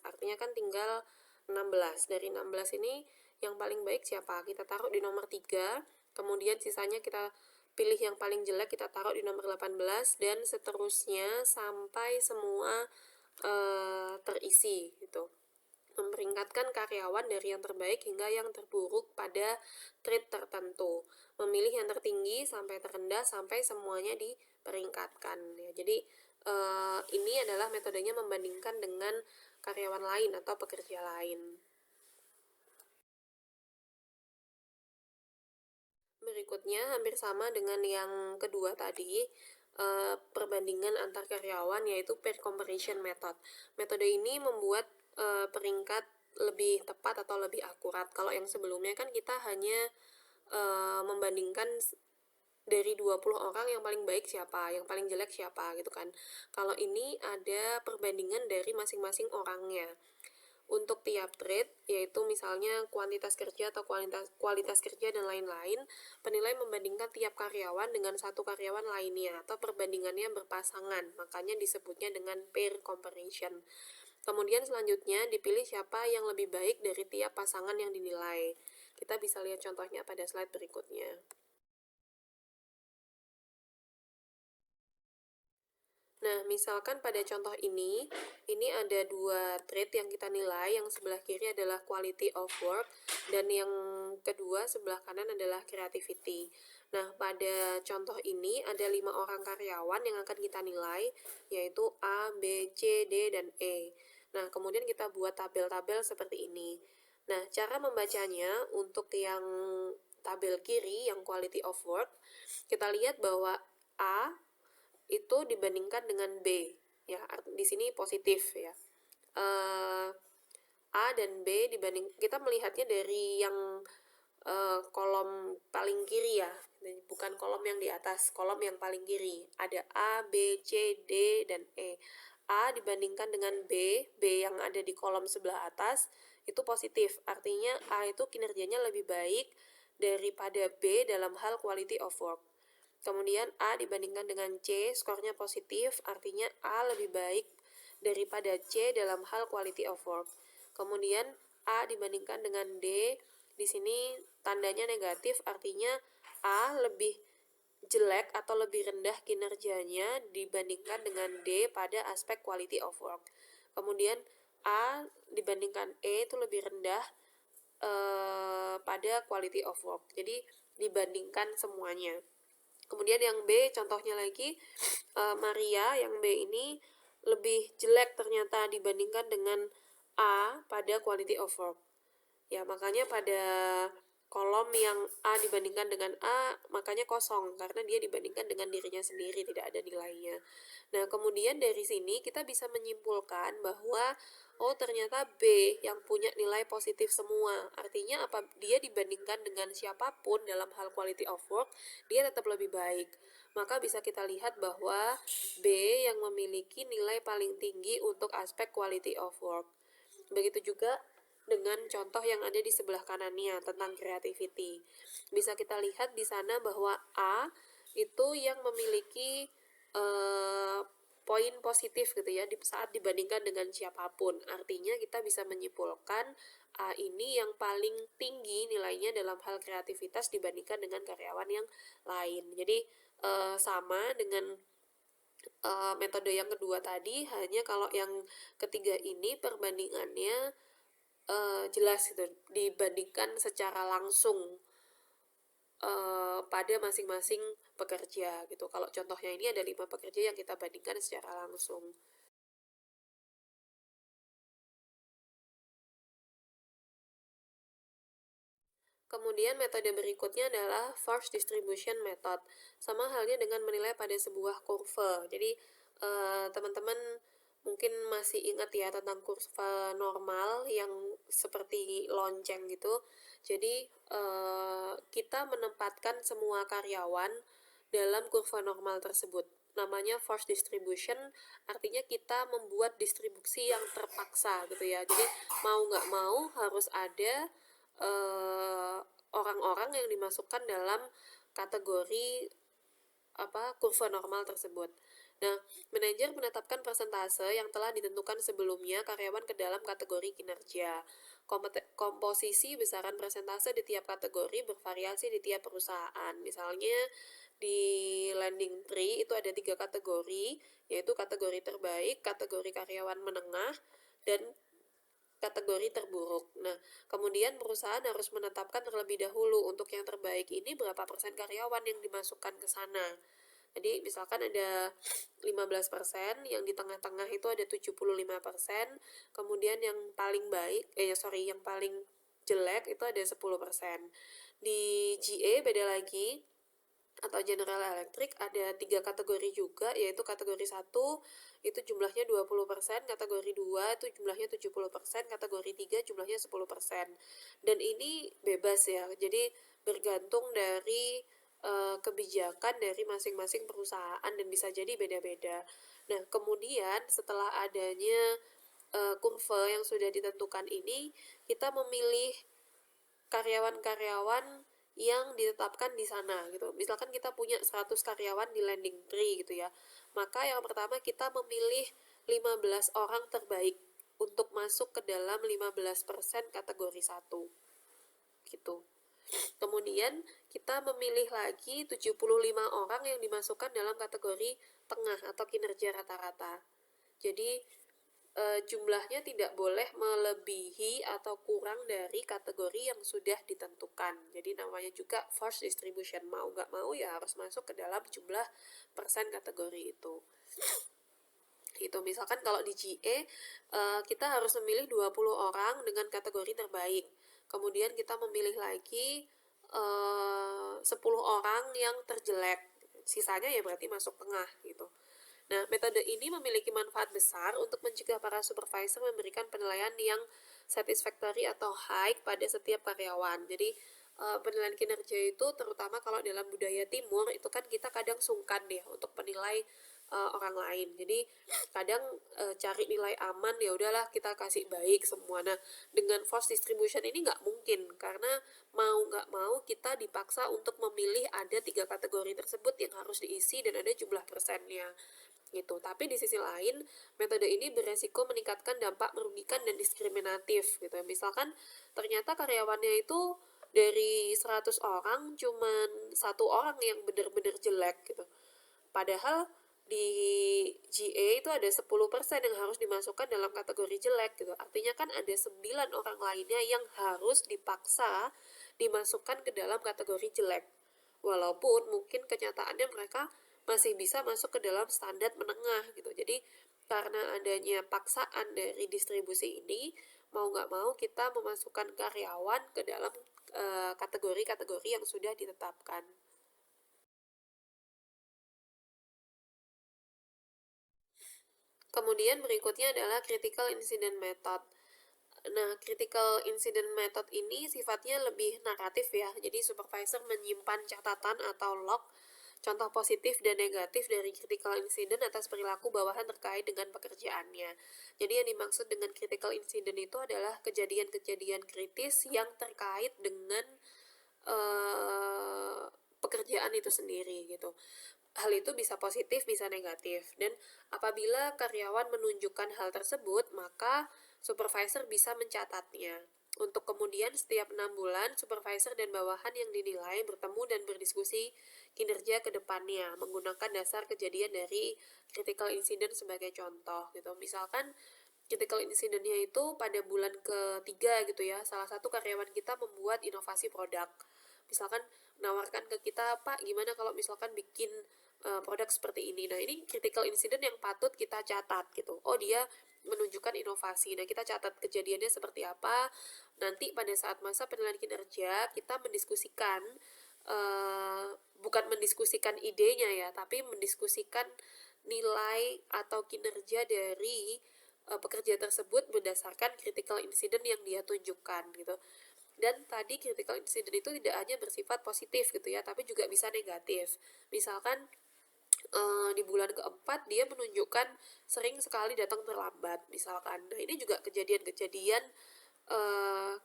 Artinya kan tinggal 16. Dari 16 ini yang paling baik siapa, kita taruh di nomor 3. Kemudian sisanya kita pilih yang paling jelek, kita taruh di nomor 18, dan seterusnya sampai semua terisi gitu. Memperingatkan karyawan dari yang terbaik hingga yang terburuk pada trade tertentu. Memilih yang tertinggi sampai terendah sampai semuanya diperingkatkan. Ya, jadi ini adalah metodenya membandingkan dengan karyawan lain atau pekerja lain. Berikutnya hampir sama dengan yang kedua tadi, perbandingan antar karyawan, yaitu peer comparison method. Metode ini membuat peringkat lebih tepat atau lebih akurat. Kalau yang sebelumnya kan kita hanya membandingkan dari 20 orang yang paling baik siapa, yang paling jelek siapa gitu kan. Kalau ini ada perbandingan dari masing-masing orangnya. Untuk tiap trade, yaitu misalnya kuantitas kerja atau kualitas kerja dan lain-lain, penilai membandingkan tiap karyawan dengan satu karyawan lainnya atau perbandingannya berpasangan, makanya disebutnya dengan peer comparison. Kemudian selanjutnya dipilih siapa yang lebih baik dari tiap pasangan yang dinilai. Kita bisa lihat contohnya pada slide berikutnya. Nah, misalkan pada contoh ini ada dua trade yang kita nilai, yang sebelah kiri adalah quality of work, dan yang kedua sebelah kanan adalah creativity. Nah, pada contoh ini ada 5 orang karyawan yang akan kita nilai, yaitu A, B, C, D, dan E. Nah, kemudian kita buat tabel-tabel seperti ini. Nah, cara membacanya untuk yang tabel kiri, yang quality of work, kita lihat bahwa A itu dibandingkan dengan B, ya di sini positif ya. A dan B dibanding, kita melihatnya dari yang kolom paling kiri ya, bukan kolom yang di atas, kolom yang paling kiri. Ada A, B, C, D, dan E. A dibandingkan dengan B yang ada di kolom sebelah atas itu positif, artinya A itu kinerjanya lebih baik daripada B dalam hal quality of work. Kemudian A dibandingkan dengan C, skornya positif, artinya A lebih baik daripada C dalam hal quality of work. Kemudian A dibandingkan dengan D, di sini tandanya negatif, artinya A lebih jelek atau lebih rendah kinerjanya dibandingkan dengan D pada aspek quality of work. Kemudian A dibandingkan E itu lebih rendah pada quality of work. Jadi dibandingkan semuanya. Kemudian yang B, contohnya lagi, Maria, yang B ini lebih jelek ternyata dibandingkan dengan A pada quality of work. Ya, makanya pada kolom yang A dibandingkan dengan A, makanya kosong, karena dia dibandingkan dengan dirinya sendiri, tidak ada nilainya. Nah, kemudian dari sini kita bisa menyimpulkan bahwa oh ternyata B yang punya nilai positif semua. Artinya apa? Dia dibandingkan dengan siapapun dalam hal quality of work, dia tetap lebih baik. Maka bisa kita lihat bahwa B yang memiliki nilai paling tinggi untuk aspek quality of work. Begitu juga dengan contoh yang ada di sebelah kanannya tentang creativity. Bisa kita lihat di sana bahwa A itu yang memiliki poin positif gitu ya saat dibandingkan dengan siapapun. Artinya kita bisa menyimpulkan A ini yang paling tinggi nilainya dalam hal kreativitas dibandingkan dengan karyawan yang lain. Jadi sama dengan metode yang kedua tadi, hanya kalau yang ketiga ini perbandingannya jelas gitu, dibandingkan secara langsung pada masing-masing pekerja gitu. Kalau contohnya ini ada 5 pekerja yang kita bandingkan secara langsung. Kemudian metode berikutnya adalah force distribution method. Sama halnya dengan menilai pada sebuah kurva. Jadi teman-teman mungkin masih ingat ya tentang kurva normal yang seperti lonceng gitu. Jadi kita menempatkan semua karyawan dalam kurva normal tersebut. Namanya force distribution, artinya kita membuat distribusi yang terpaksa gitu ya. Jadi mau nggak mau harus ada orang-orang yang dimasukkan dalam kategori kurva normal tersebut. Nah, manajer menetapkan persentase yang telah ditentukan sebelumnya karyawan ke dalam kategori kinerja. Komposisi besaran persentase di tiap kategori bervariasi di tiap perusahaan. Misalnya di landing tree itu ada 3 kategori, yaitu kategori terbaik, kategori karyawan menengah, dan kategori terburuk. Nah, kemudian perusahaan harus menetapkan terlebih dahulu untuk yang terbaik ini berapa persen karyawan yang dimasukkan ke sana. Jadi misalkan ada 15%, yang di tengah-tengah itu ada 75%, kemudian yang paling baik, yang paling jelek itu ada 10%. Di GA beda lagi, atau General Electric ada 3 kategori juga, yaitu kategori 1 itu jumlahnya 20%, kategori 2 itu jumlahnya 70%, kategori 3 jumlahnya 10%. Dan ini bebas ya, jadi bergantung dari kebijakan dari masing-masing perusahaan dan bisa jadi beda-beda. Nah, kemudian setelah adanya kurva yang sudah ditentukan ini, kita memilih karyawan-karyawan yang ditetapkan di sana gitu. Misalkan kita punya 100 karyawan di landing tree gitu ya. Maka yang pertama kita memilih 15 orang terbaik untuk masuk ke dalam 15% kategori 1 gitu. Kemudian kita memilih lagi 75 orang yang dimasukkan dalam kategori tengah atau kinerja rata-rata. Jadi jumlahnya tidak boleh melebihi atau kurang dari kategori yang sudah ditentukan. Jadi namanya juga force distribution. Mau nggak mau ya harus masuk ke dalam jumlah persen kategori itu. Itu misalkan kalau di GA kita harus memilih 20 orang dengan kategori terbaik. Kemudian kita memilih lagi 10 orang yang terjelek. Sisanya ya berarti masuk tengah gitu. Nah, metode ini memiliki manfaat besar untuk mencegah para supervisor memberikan penilaian yang satisfactory atau high pada setiap karyawan. Jadi, penilaian kinerja itu terutama kalau dalam budaya timur itu kan kita kadang sungkan ya untuk menilai orang lain. Jadi kadang cari nilai aman, ya udahlah kita kasih baik semua. Nah, dengan force distribution ini nggak mungkin karena mau nggak mau kita dipaksa untuk memilih ada 3 kategori tersebut yang harus diisi dan ada jumlah persennya gitu. Tapi di sisi lain, metode ini beresiko meningkatkan dampak merugikan dan diskriminatif gitu. Misalkan ternyata karyawannya itu dari 100 orang cuman 1 orang yang benar-benar jelek gitu. Padahal di GA itu ada 10% yang harus dimasukkan dalam kategori jelek gitu. Artinya kan ada 9 orang lainnya yang harus dipaksa dimasukkan ke dalam kategori jelek. Walaupun mungkin kenyataannya mereka masih bisa masuk ke dalam standar menengah gitu. Jadi karena adanya paksaan dari distribusi ini, mau nggak mau kita memasukkan karyawan ke dalam kategori-kategori yang sudah ditetapkan. Kemudian berikutnya adalah critical incident method. Nah, critical incident method ini sifatnya lebih naratif ya. Jadi supervisor menyimpan catatan atau log contoh positif dan negatif dari critical incident atas perilaku bawahan terkait dengan pekerjaannya. Jadi yang dimaksud dengan critical incident itu adalah kejadian-kejadian kritis yang terkait dengan pekerjaan itu sendiri gitu. Hal itu bisa positif, bisa negatif. Dan apabila karyawan menunjukkan hal tersebut, maka supervisor bisa mencatatnya. Untuk kemudian setiap 6 bulan, supervisor dan bawahan yang dinilai bertemu dan berdiskusi kinerja ke depannya menggunakan dasar kejadian dari critical incident sebagai contoh gitu. Misalkan critical incident-nya itu pada bulan ketiga gitu ya, salah satu karyawan kita membuat inovasi produk. Misalkan menawarkan ke kita, Pak, gimana kalau misalkan bikin produk seperti ini. Nah, ini critical incident yang patut kita catat gitu. Oh, dia menunjukkan inovasi. Nah, kita catat kejadiannya seperti apa. Nanti pada saat masa penilaian kinerja, kita mendiskusikan, bukan mendiskusikan idenya ya, tapi mendiskusikan nilai atau kinerja dari pekerja tersebut berdasarkan critical incident yang dia tunjukkan gitu. Dan tadi critical incident itu tidak hanya bersifat positif gitu ya, tapi juga bisa negatif. Misalkan di bulan keempat dia menunjukkan sering sekali datang terlambat misalkan. Nah, ini juga kejadian-kejadian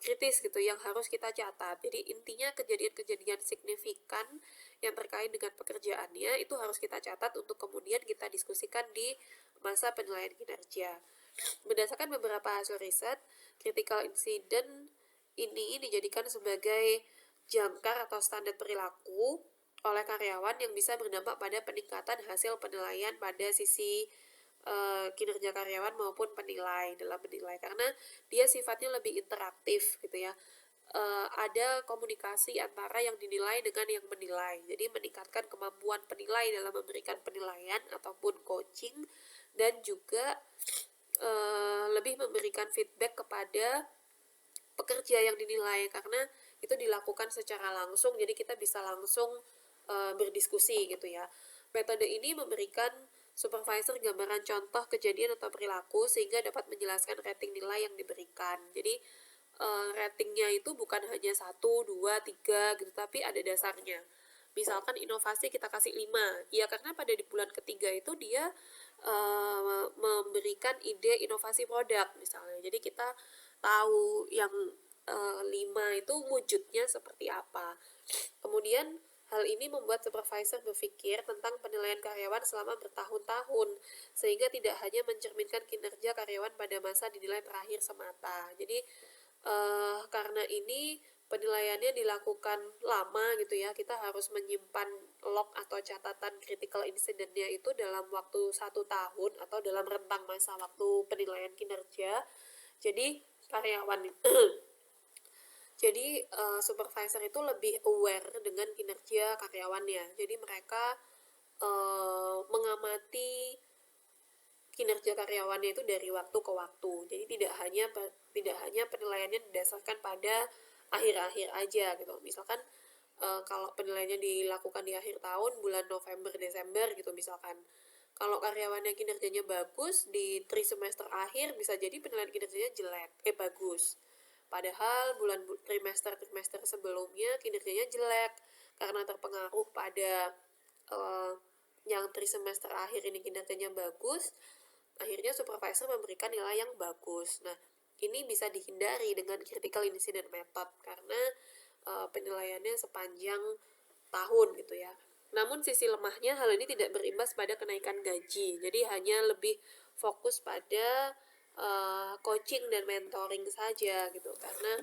kritis gitu yang harus kita catat. Jadi intinya kejadian-kejadian signifikan yang terkait dengan pekerjaannya itu harus kita catat untuk kemudian kita diskusikan di masa penilaian kinerja. Berdasarkan beberapa hasil riset, critical incident ini dijadikan sebagai jangkar atau standar perilaku oleh karyawan yang bisa berdampak pada peningkatan hasil penilaian pada sisi kinerja karyawan maupun penilai dalam menilai, karena dia sifatnya lebih interaktif gitu ya. Ada komunikasi antara yang dinilai dengan yang menilai, jadi meningkatkan kemampuan penilai dalam memberikan penilaian ataupun coaching, dan juga lebih memberikan feedback kepada pekerja yang dinilai karena itu dilakukan secara langsung, jadi kita bisa langsung berdiskusi gitu ya. Metode ini memberikan supervisor gambaran contoh kejadian atau perilaku sehingga dapat menjelaskan rating nilai yang diberikan. Jadi ratingnya itu bukan hanya 1, 2, 3 gitu, tapi ada dasarnya. Misalkan inovasi kita kasih 5, ya karena pada di bulan ketiga itu dia memberikan ide inovasi produk misalnya. Jadi kita tahu yang 5 itu wujudnya seperti apa. Kemudian hal ini membuat supervisor berpikir tentang penilaian karyawan selama bertahun-tahun, sehingga tidak hanya mencerminkan kinerja karyawan pada masa dinilai terakhir semata. Jadi karena ini penilaiannya dilakukan lama gitu ya, kita harus menyimpan log atau catatan critical incident-nya itu dalam waktu 1 tahun atau dalam rentang masa waktu penilaian kinerja. Jadi karyawan jadi supervisor itu lebih aware dengan kinerja karyawannya. Jadi mereka mengamati kinerja karyawannya itu dari waktu ke waktu. Jadi tidak hanya penilaiannya didasarkan pada akhir-akhir aja gitu. Misalkan kalau penilaiannya dilakukan di akhir tahun bulan November Desember gitu misalkan. Kalau karyawannya kinerjanya bagus di trimester akhir bisa jadi penilaian kinerjanya jelek, bagus. Padahal bulan trimester sebelumnya kinerjanya jelek karena terpengaruh pada yang trimester akhir ini kinerjanya bagus, akhirnya supervisor memberikan nilai yang bagus. Nah, ini bisa dihindari dengan critical incident method karena penilaiannya sepanjang tahun gitu ya. Namun sisi lemahnya hal ini tidak berimbas pada kenaikan gaji. Jadi hanya lebih fokus pada coaching dan mentoring saja gitu. Karena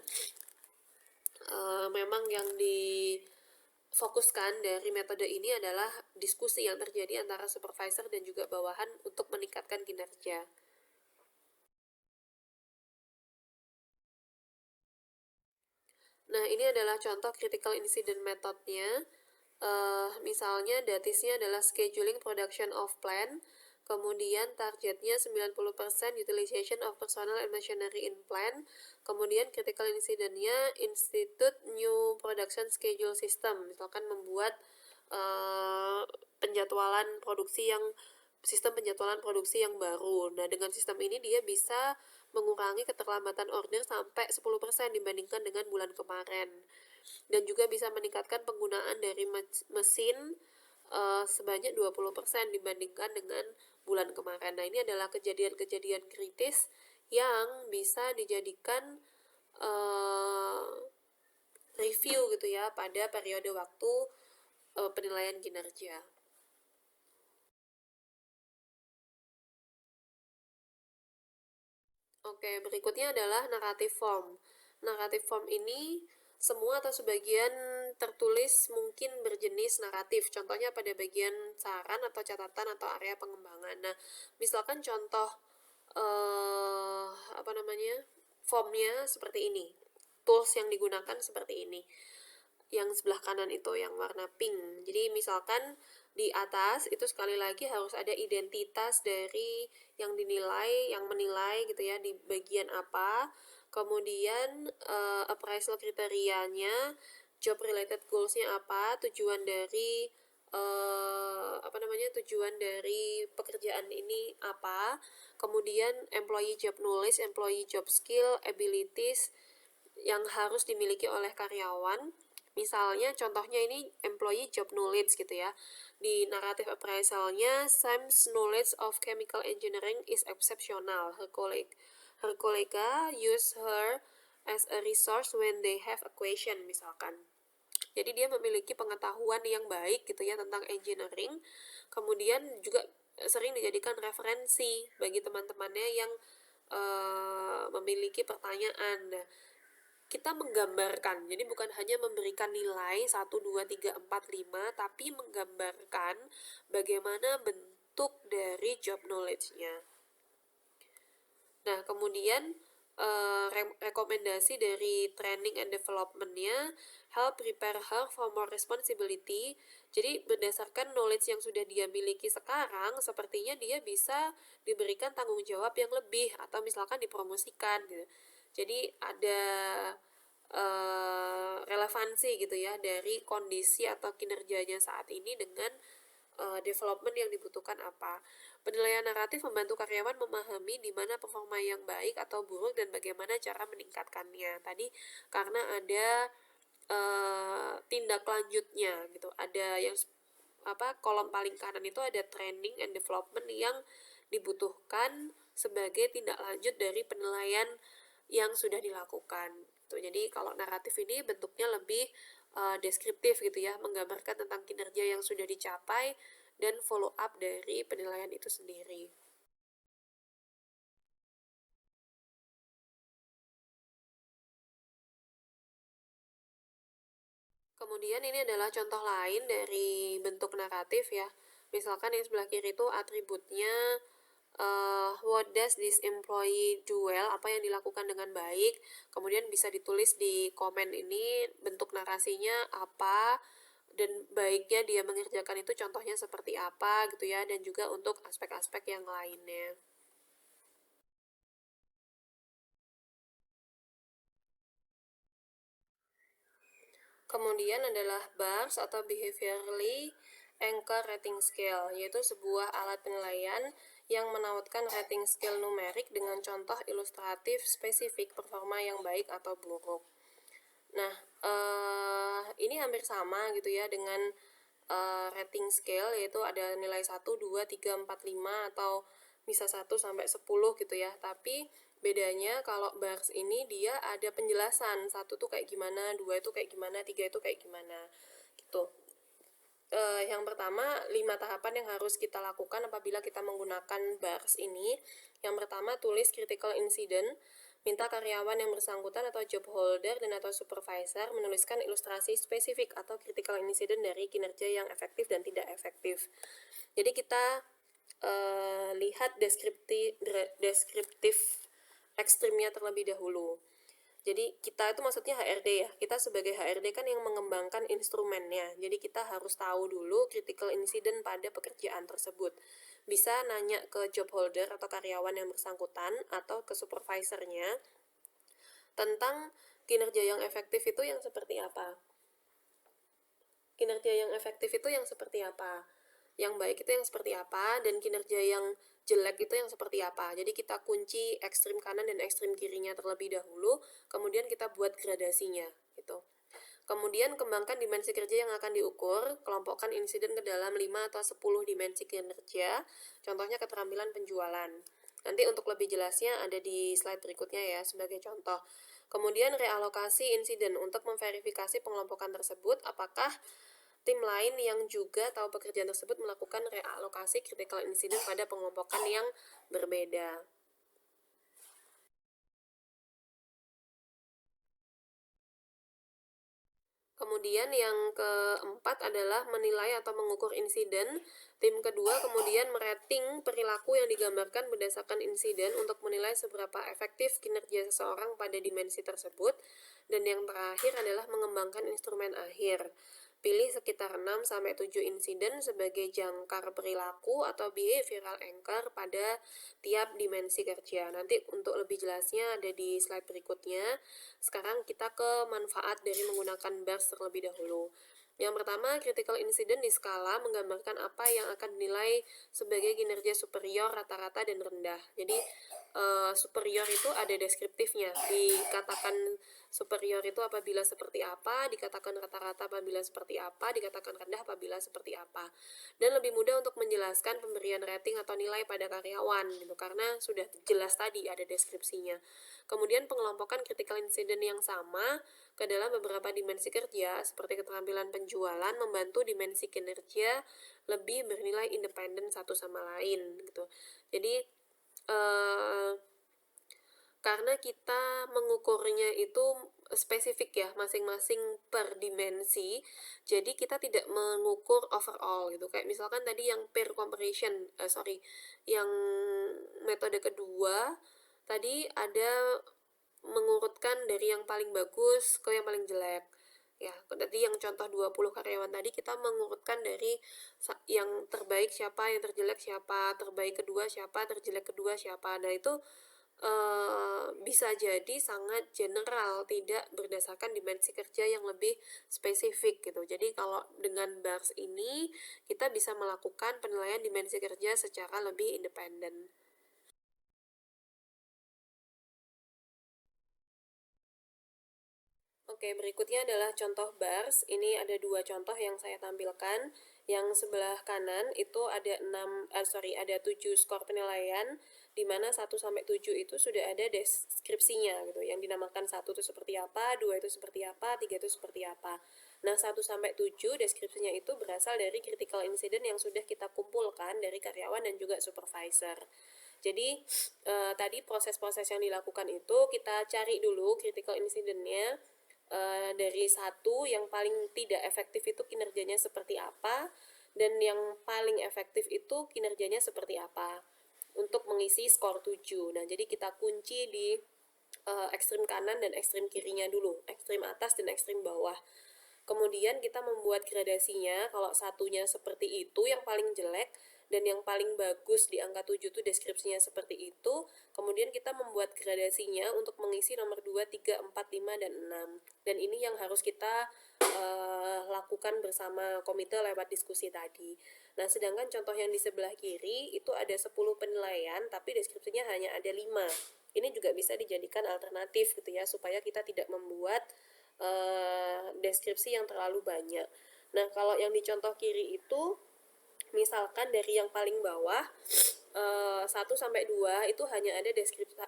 memang yang difokuskan dari metode ini adalah diskusi yang terjadi antara supervisor dan juga bawahan untuk meningkatkan kinerja. Nah, ini adalah contoh critical incident methodnya. Misalnya datisnya adalah scheduling production of plan, kemudian targetnya 90% utilization of personnel and machinery in plan, kemudian critical incident-nya institute new production schedule system, misalkan membuat penjadwalan produksi yang sistem penjadwalan produksi yang baru. Nah, dengan sistem ini dia bisa mengurangi keterlambatan order sampai 10% dibandingkan dengan bulan kemarin. Dan juga bisa meningkatkan penggunaan dari mesin sebanyak 20% dibandingkan dengan bulan kemarin. Nah, ini adalah kejadian-kejadian kritis yang bisa dijadikan review gitu ya pada periode waktu penilaian kinerja. Oke, berikutnya adalah narrative form. naratif form ini semua atau sebagian tertulis mungkin berjenis naratif. Contohnya pada bagian saran atau catatan atau area pengembangan. Nah, misalkan contoh apa namanya? Formnya seperti ini. Tools yang digunakan seperti ini. Yang sebelah kanan itu yang warna pink. Jadi misalkan di atas itu sekali lagi harus ada identitas dari yang dinilai, yang menilai gitu ya, di bagian apa. Kemudian appraisal kriterianya, job related goals-nya apa, tujuan dari tujuan dari pekerjaan ini apa, kemudian employee job knowledge, employee job skill, abilities yang harus dimiliki oleh karyawan. Misalnya contohnya ini employee job knowledge gitu ya. Di narrative appraisalnya, Sam's knowledge of chemical engineering is exceptional. Her colleague use her as a resource when they have a question misalkan. Jadi dia memiliki pengetahuan yang baik gitu ya tentang engineering. Kemudian juga sering dijadikan referensi bagi teman-temannya yang memiliki pertanyaan. Nah, kita menggambarkan, jadi bukan hanya memberikan nilai 1, 2, 3, 4, 5, tapi menggambarkan bagaimana bentuk dari job knowledge-nya. Nah, kemudian rekomendasi dari training and development-nya, help prepare her for more responsibility. Jadi berdasarkan knowledge yang sudah dia miliki sekarang, sepertinya dia bisa diberikan tanggung jawab yang lebih atau misalkan dipromosikan gitu. Jadi ada relevansi gitu ya dari kondisi atau kinerjanya saat ini dengan development yang dibutuhkan apa. Penilaian naratif membantu karyawan memahami di mana performa yang baik atau buruk dan bagaimana cara meningkatkannya. Tadi karena ada tindak lanjutnya gitu. Ada yang kolom paling kanan itu ada training and development yang dibutuhkan sebagai tindak lanjut dari penilaian yang sudah dilakukan. Gitu. Jadi kalau naratif ini bentuknya lebih deskriptif gitu ya, menggambarkan tentang kinerja yang sudah dicapai dan follow up dari penilaian itu sendiri. Kemudian ini adalah contoh lain dari bentuk naratif ya. Misalkan yang sebelah kiri itu atributnya what does this employee do well, apa yang dilakukan dengan baik. Kemudian bisa ditulis di komen ini bentuk narasinya apa dan baiknya dia mengerjakan itu contohnya seperti apa gitu ya, dan juga untuk aspek-aspek yang lainnya. Kemudian adalah BARS atau Behaviorally Anchor Rating Scale, yaitu sebuah alat penilaian yang menautkan rating scale numerik dengan contoh ilustratif spesifik performa yang baik atau buruk. Nah, ini hampir sama gitu ya dengan rating scale, yaitu ada nilai 1, 2, 3, 4, 5 atau bisa 1 sampai 10 gitu ya. Tapi bedanya kalau BARS ini dia ada penjelasan, 1 tuh kayak gimana, 2 itu kayak gimana, 3 itu kayak gimana gitu. Yang pertama, 5 tahapan yang harus kita lakukan apabila kita menggunakan BARS ini. Yang pertama, tulis critical incident. Minta karyawan yang bersangkutan atau job holder dan atau supervisor menuliskan ilustrasi spesifik atau critical incident dari kinerja yang efektif dan tidak efektif. Jadi kita lihat deskriptif ekstrimnya terlebih dahulu. Jadi kita itu maksudnya HRD ya. Kita sebagai HRD kan yang mengembangkan instrumennya. Jadi kita harus tahu dulu critical incident pada pekerjaan tersebut. Bisa nanya ke job holder atau karyawan yang bersangkutan atau ke supervisornya tentang kinerja yang efektif itu yang seperti apa. Kinerja yang efektif itu yang seperti apa. Yang baik itu yang seperti apa, dan kinerja yang jelek itu yang seperti apa. Jadi kita kunci ekstrim kanan dan ekstrim kirinya terlebih dahulu, kemudian kita buat gradasinya gitu. Kemudian kembangkan dimensi kerja yang akan diukur, kelompokkan insiden ke dalam 5 atau 10 dimensi kinerja, contohnya keterampilan penjualan. Nanti untuk lebih jelasnya ada di slide berikutnya ya sebagai contoh. Kemudian realokasi insiden untuk memverifikasi pengelompokan tersebut, apakah tim lain yang juga tahu pekerjaan tersebut melakukan realokasi critical incident pada pengelompokan yang berbeda. Kemudian yang keempat adalah menilai atau mengukur insiden. Tim kedua kemudian merating perilaku yang digambarkan berdasarkan insiden untuk menilai seberapa efektif kinerja seseorang pada dimensi tersebut. Dan yang terakhir adalah mengembangkan instrumen akhir. Pilih sekitar 6-7 insiden sebagai jangkar perilaku atau behavioral anchor pada tiap dimensi kerja. Nanti untuk lebih jelasnya ada di slide berikutnya. Sekarang kita ke manfaat dari menggunakan BARS terlebih dahulu. Yang pertama, critical incident di skala menggambarkan apa yang akan dinilai sebagai kinerja superior, rata-rata, dan rendah. Jadi, superior itu ada deskriptifnya. Dikatakan superior itu apabila seperti apa, dikatakan rata-rata apabila seperti apa, dikatakan rendah apabila seperti apa. Dan lebih mudah untuk menjelaskan pemberian rating atau nilai pada karyawan, gitu, karena sudah jelas tadi ada deskripsinya. Kemudian pengelompokan critical incident yang sama ke dalam beberapa dimensi kerja seperti keterampilan penjualan membantu dimensi kinerja lebih bernilai independen satu sama lain gitu. Jadi karena kita mengukurnya itu spesifik ya, masing-masing per dimensi, jadi kita tidak mengukur overall gitu. Kayak misalkan tadi yang peer comparison, yang metode kedua tadi ada mengurutkan dari yang paling bagus ke yang paling jelek. Ya, tadi yang contoh 20 karyawan tadi kita mengurutkan dari yang terbaik siapa, yang terjelek siapa, terbaik kedua siapa, terjelek kedua siapa. Nah, itu bisa jadi sangat general, tidak berdasarkan dimensi kerja yang lebih spesifik gitu. Jadi kalau dengan BARS ini kita bisa melakukan penilaian dimensi kerja secara lebih independen. Oke, berikutnya adalah contoh BARS. Ini ada dua contoh yang saya tampilkan. Yang sebelah kanan itu ada 7 skor penilaian, di mana 1-7 itu sudah ada deskripsinya gitu. Yang dinamakan 1 itu seperti apa, 2 itu seperti apa, 3 itu seperti apa. Nah, 1-7 deskripsinya itu berasal dari critical incident yang sudah kita kumpulkan dari karyawan dan juga supervisor. Jadi tadi proses-proses yang dilakukan itu kita cari dulu critical incident-nya. Dari 1 yang paling tidak efektif itu kinerjanya seperti apa, dan yang paling efektif itu kinerjanya seperti apa untuk mengisi skor 7. Nah, jadi kita kunci di ekstrem kanan dan ekstrem kirinya dulu, ekstrem atas dan ekstrem bawah. Kemudian kita membuat gradasinya, kalau satunya seperti itu yang paling jelek, dan yang paling bagus di angka 7 itu deskripsinya seperti itu. Kemudian kita membuat gradasinya untuk mengisi nomor 2, 3, 4, 5, dan 6. Dan ini yang harus kita lakukan bersama komite lewat diskusi tadi. Nah, sedangkan contoh yang di sebelah kiri itu ada 10 penilaian, tapi deskripsinya hanya ada 5. Ini juga bisa dijadikan alternatif gitu ya, supaya kita tidak membuat deskripsi yang terlalu banyak. Nah, kalau yang di contoh kiri itu misalkan dari yang paling bawah 1-2 itu hanya ada deskripsi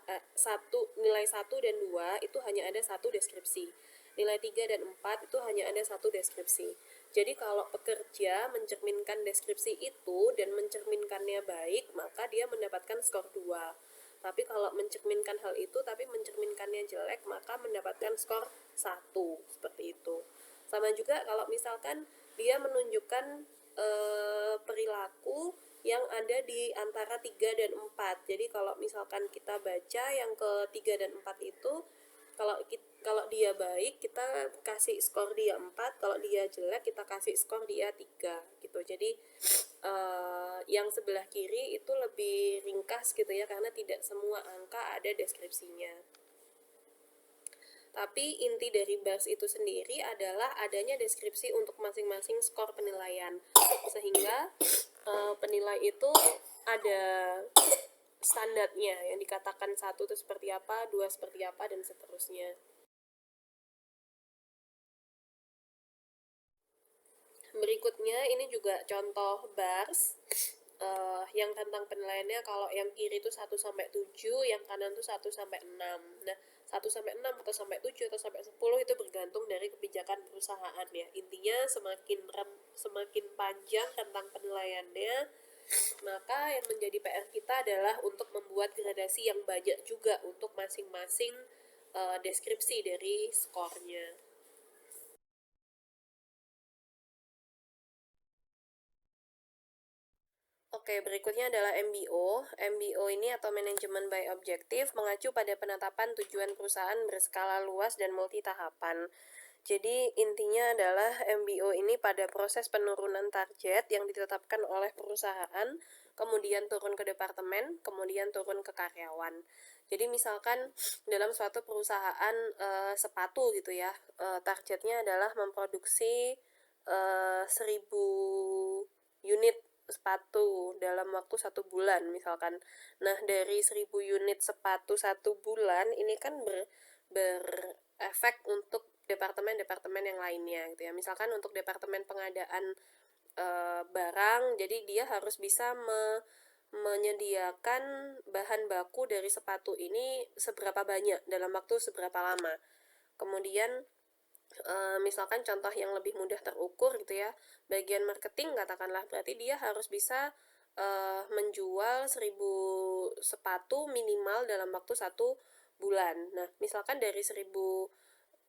nilai 1 dan 2 itu hanya ada 1 deskripsi. Nilai 3 dan 4 itu hanya ada 1 deskripsi. Jadi kalau pekerja mencerminkan deskripsi itu dan mencerminkannya baik, maka dia mendapatkan skor 2. Tapi kalau mencerminkan hal itu tapi mencerminkannya jelek, maka mendapatkan skor 1, seperti itu. Sama juga kalau misalkan dia menunjukkan perilaku yang ada di antara 3 dan 4. Jadi kalau misalkan kita baca yang ke 3 dan 4 itu, kalau dia baik kita kasih skor dia 4, kalau dia jelek kita kasih skor dia 3 gitu. Jadi yang sebelah kiri itu lebih ringkas gitu ya, karena tidak semua angka ada deskripsinya. Tapi inti dari BARS itu sendiri adalah adanya deskripsi untuk masing-masing skor penilaian, sehingga penilai itu ada standarnya yang dikatakan 1 itu seperti apa, 2 seperti apa, dan seterusnya. Berikutnya ini juga contoh BARS yang tentang penilaiannya. Kalau yang kiri itu 1-7, yang kanan itu 1-6. Nah, 1-6 atau sampai 7 atau sampai 10 itu bergantung dari kebijakan perusahaan ya. Intinya semakin panjang tentang penilaiannya, maka yang menjadi PR kita adalah untuk membuat gradasi yang banyak juga untuk masing-masing deskripsi dari skornya. Oke, berikutnya adalah MBO. MBO ini atau manajemen by objective mengacu pada penetapan tujuan perusahaan berskala luas dan multi tahapan. Jadi intinya adalah MBO ini pada proses penurunan target yang ditetapkan oleh perusahaan, kemudian turun ke departemen, kemudian turun ke karyawan. Jadi misalkan dalam suatu perusahaan sepatu gitu ya, targetnya adalah memproduksi 1000 unit sepatu dalam waktu 1 bulan misalkan. Nah, dari 1000 unit sepatu 1 bulan ini kan berefek untuk departemen-departemen yang lainnya gitu ya. Misalkan untuk departemen pengadaan barang, jadi dia harus bisa menyediakan bahan baku dari sepatu ini seberapa banyak dalam waktu seberapa lama. Kemudian misalkan contoh yang lebih mudah terukur gitu ya, bagian marketing katakanlah, berarti dia harus bisa menjual 1000 sepatu minimal dalam waktu 1 bulan. Nah, misalkan dari 1000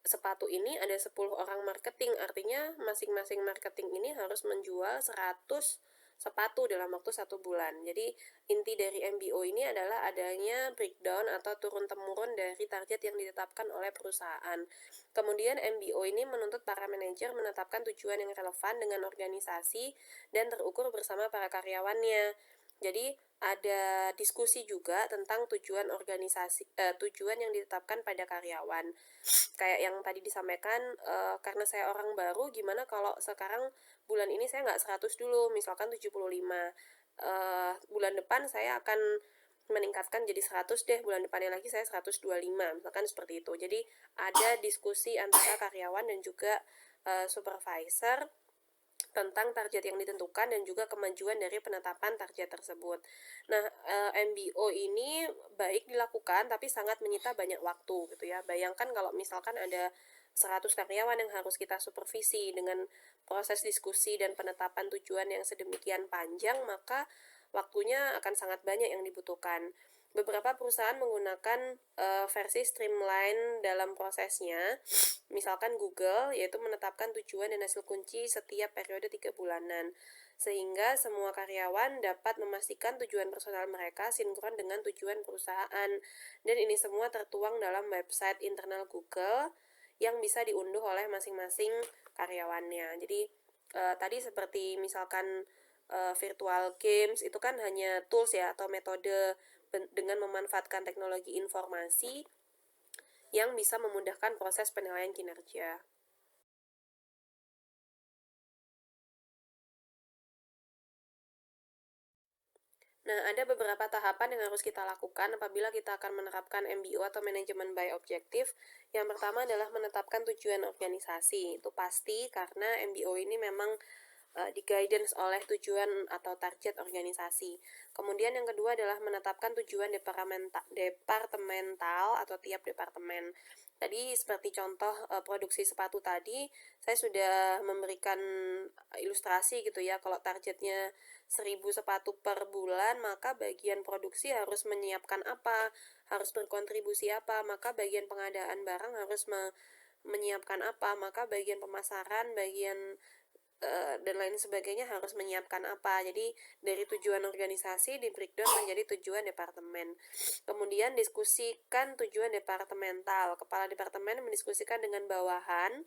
sepatu ini ada 10 orang marketing, artinya masing-masing marketing ini harus menjual 100 sepatu dalam waktu 1 bulan. Jadi inti dari MBO ini adalah adanya breakdown atau turun-temurun dari target yang ditetapkan oleh perusahaan. Kemudian MBO ini menuntut para manajer menetapkan tujuan yang relevan dengan organisasi dan terukur bersama para karyawannya. Jadi ada diskusi juga tentang tujuan organisasi, tujuan yang ditetapkan pada karyawan. Kayak yang tadi disampaikan, karena saya orang baru, gimana kalau sekarang bulan ini saya nggak 100 dulu, misalkan 75. Bulan depan saya akan meningkatkan jadi 100 deh, bulan depannya lagi saya 125, misalkan seperti itu. Jadi ada diskusi antara karyawan dan juga supervisor tentang target yang ditentukan dan juga kemajuan dari penetapan target tersebut. Nah, MBO ini baik dilakukan tapi sangat menyita banyak waktu gitu ya. Bayangkan kalau misalkan ada 100 karyawan yang harus kita supervisi dengan proses diskusi dan penetapan tujuan yang sedemikian panjang, maka waktunya akan sangat banyak yang dibutuhkan. Beberapa perusahaan menggunakan versi streamline dalam prosesnya, misalkan Google, yaitu menetapkan tujuan dan hasil kunci setiap periode 3 bulanan, sehingga semua karyawan dapat memastikan tujuan personal mereka sinkron dengan tujuan perusahaan. Dan ini semua tertuang dalam website internal Google yang bisa diunduh oleh masing-masing karyawannya. Jadi tadi seperti misalkan virtual games itu kan hanya tools ya atau metode dengan memanfaatkan teknologi informasi yang bisa memudahkan proses penilaian kinerja. Nah, ada beberapa tahapan yang harus kita lakukan apabila kita akan menerapkan MBO atau manajemen by objective. Yang pertama adalah menetapkan tujuan organisasi. Itu pasti karena MBO ini memang di guidance oleh tujuan atau target organisasi. Kemudian yang kedua adalah menetapkan tujuan departemental atau tiap departemen. Tadi seperti contoh produksi sepatu tadi, saya sudah memberikan ilustrasi gitu ya, kalau targetnya 1000 sepatu per bulan, maka bagian produksi harus menyiapkan apa, harus berkontribusi apa, maka bagian pengadaan barang harus menyiapkan apa, maka bagian pemasaran, bagian dan lain sebagainya harus menyiapkan apa. Jadi dari tujuan organisasi di breakdown menjadi tujuan departemen. Kemudian diskusikan tujuan departemental. Kepala departemen mendiskusikan dengan bawahan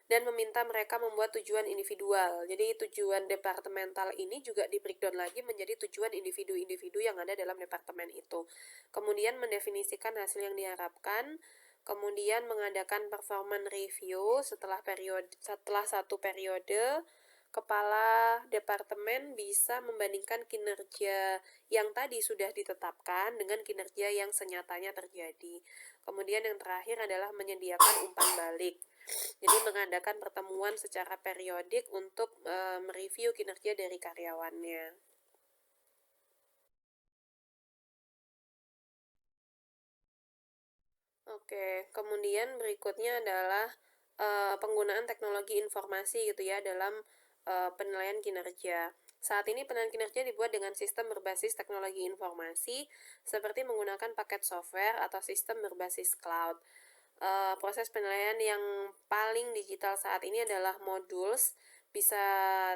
dan meminta mereka membuat tujuan individual. Jadi tujuan departemental ini juga di breakdown lagi menjadi tujuan individu-individu yang ada dalam departemen itu. Kemudian mendefinisikan hasil yang diharapkan, kemudian mengadakan performance review setelah 1 periode. Kepala departemen bisa membandingkan kinerja yang tadi sudah ditetapkan dengan kinerja yang senyatanya terjadi. Kemudian yang terakhir adalah menyediakan umpan balik. Jadi mengadakan pertemuan secara periodik untuk mereview kinerja dari karyawannya. Oke, kemudian berikutnya adalah penggunaan teknologi informasi gitu ya dalam penilaian kinerja. Saat ini penilaian kinerja dibuat dengan sistem berbasis teknologi informasi seperti menggunakan paket software atau sistem berbasis cloud. Proses penilaian yang paling digital saat ini adalah modules bisa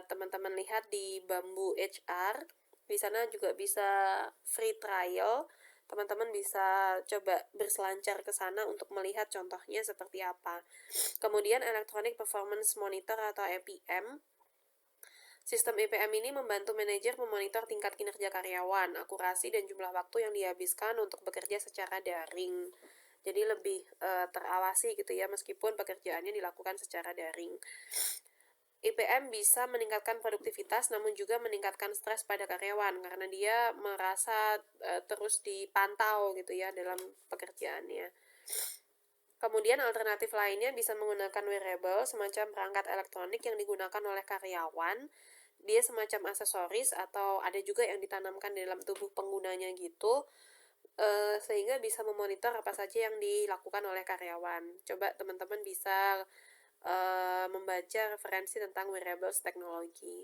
teman-teman lihat di Bamboo HR. Di sana juga bisa free trial. Teman-teman bisa coba berselancar ke sana untuk melihat contohnya seperti apa. Kemudian Electronic Performance Monitor atau EPM. Sistem EPM ini membantu manajer memonitor tingkat kinerja karyawan, akurasi dan jumlah waktu yang dihabiskan untuk bekerja secara daring. Jadi lebih terawasi gitu ya, meskipun pekerjaannya dilakukan secara daring. IPM bisa meningkatkan produktivitas namun juga meningkatkan stres pada karyawan karena dia merasa terus dipantau gitu ya dalam pekerjaannya. Kemudian alternatif lainnya bisa menggunakan wearable, semacam perangkat elektronik yang digunakan oleh karyawan. Dia semacam aksesoris atau ada juga yang ditanamkan di dalam tubuh penggunanya gitu, sehingga bisa memonitor apa saja yang dilakukan oleh karyawan. Coba teman-teman bisa membaca referensi tentang wearables teknologi.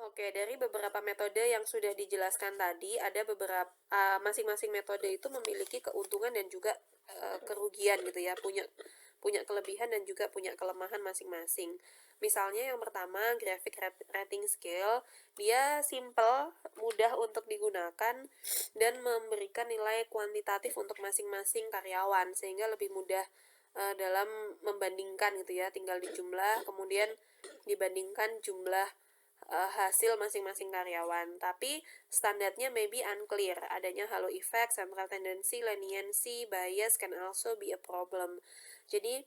Oke, dari beberapa metode yang sudah dijelaskan tadi, ada beberapa masing-masing metode itu memiliki keuntungan dan juga kerugian gitu ya, punya kelebihan dan juga punya kelemahan masing-masing. Misalnya yang pertama, graphic rating scale, dia simple, mudah untuk digunakan dan memberikan nilai kuantitatif untuk masing-masing karyawan sehingga lebih mudah dalam membandingkan gitu ya, tinggal dijumlah kemudian dibandingkan jumlah hasil masing-masing karyawan. Tapi standarnya maybe unclear. Adanya halo effect, central tendency, leniency, bias can also be a problem. Jadi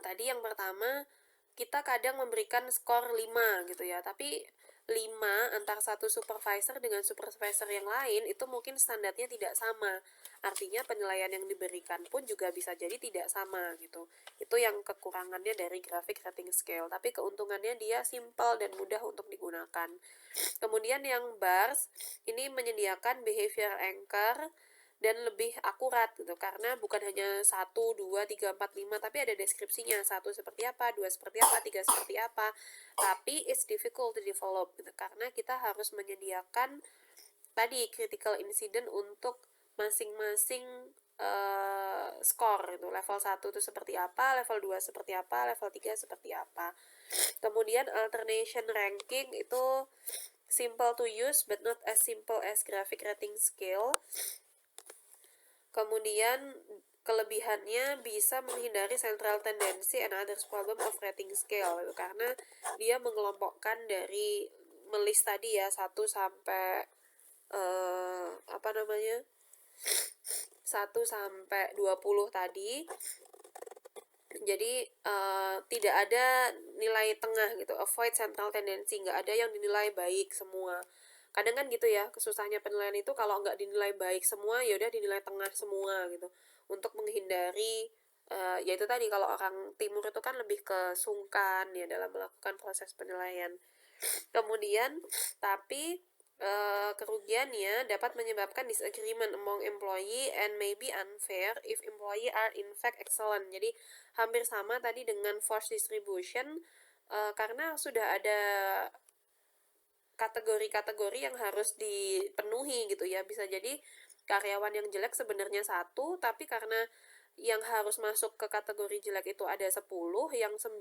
tadi yang pertama kita kadang memberikan skor 5 gitu ya, tapi 5 antara satu supervisor dengan supervisor yang lain itu mungkin standarnya tidak sama. Artinya penilaian yang diberikan pun juga bisa jadi tidak sama gitu. Itu yang kekurangannya dari graphic rating scale, tapi keuntungannya dia simple dan mudah untuk digunakan. Kemudian yang bars ini menyediakan behavior anchor dan lebih akurat gitu karena bukan hanya 1, 2, 3, 4, 5 tapi ada deskripsinya, 1 seperti apa, 2 seperti apa, 3 seperti apa, tapi it's difficult to develop gitu karena kita harus menyediakan tadi critical incident untuk masing-masing skor itu, level 1 itu seperti apa, level 2 seperti apa, level 3 seperti apa. Kemudian alternation ranking itu simple to use but not as simple as graphic rating scale. Kemudian kelebihannya bisa menghindari central tendency and others problem of rating scale gitu, karena dia mengelompokkan dari melis tadi ya 1 sampai 1 sampai 20 tadi. Jadi tidak ada nilai tengah gitu, avoid central tendency, nggak ada yang dinilai baik semua. Kadang kan gitu ya, kesusahannya penilaian itu kalau nggak dinilai baik semua ya udah dinilai tengah semua gitu, untuk menghindari yaitu tadi kalau orang timur itu kan lebih ke sungkan ya dalam melakukan proses penilaian. Kemudian tapi kerugiannya dapat menyebabkan disagreement among employee and may be unfair if employee are in fact excellent. Jadi hampir sama tadi dengan force distribution, karena sudah ada kategori-kategori yang harus dipenuhi gitu ya. Bisa jadi karyawan yang jelek sebenarnya 1, tapi karena yang harus masuk ke kategori jelek itu ada 10, yang 9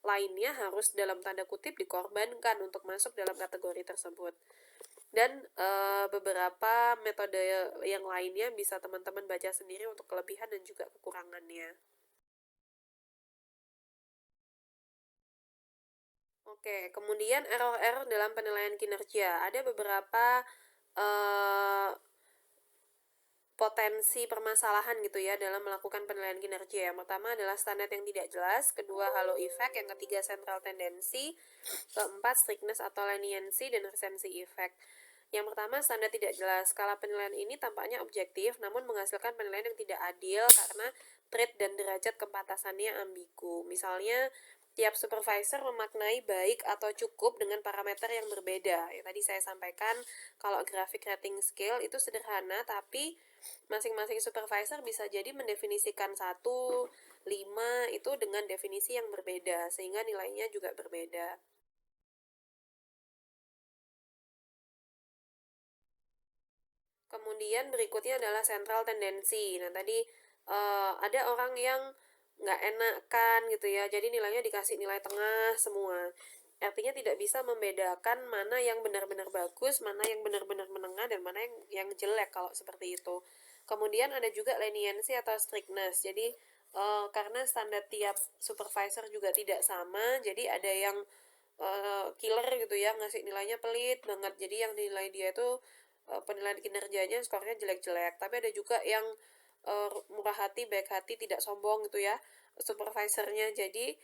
lainnya harus dalam tanda kutip dikorbankan untuk masuk dalam kategori tersebut. Dan beberapa metode yang lainnya bisa teman-teman baca sendiri untuk kelebihan dan juga kekurangannya. Oke, kemudian error-error dalam penilaian kinerja. Ada beberapa uh, potensi permasalahan gitu ya dalam melakukan penilaian kinerja. Yang pertama adalah standar yang tidak jelas, kedua halo effect, yang ketiga central tendency, keempat strictness atau leniency, dan recency effect. Yang pertama, standar tidak jelas. Skala penilaian ini tampaknya objektif, namun menghasilkan penilaian yang tidak adil karena trait dan derajat kepantasannya ambigu. Misalnya, tiap supervisor memaknai baik atau cukup dengan parameter yang berbeda. Yang tadi saya sampaikan, kalau graphic rating scale itu sederhana, tapi masing-masing supervisor bisa jadi mendefinisikan 1, 5 itu dengan definisi yang berbeda, sehingga nilainya juga berbeda. Kemudian berikutnya adalah central tendency. Nah, tadi ada orang yang nggak enakan gitu ya, jadi nilainya dikasih nilai tengah semua. Artinya tidak bisa membedakan mana yang benar-benar bagus, mana yang benar-benar menengah, dan mana yang jelek kalau seperti itu. Kemudian ada juga leniency atau strictness. Jadi karena standar tiap supervisor juga tidak sama, jadi ada yang killer gitu ya, ngasih nilainya pelit banget. Jadi yang nilai dia itu penilaian kinerjanya skornya jelek-jelek. Tapi ada juga yang murah hati, baik hati, tidak sombong gitu ya supervisornya. Jadi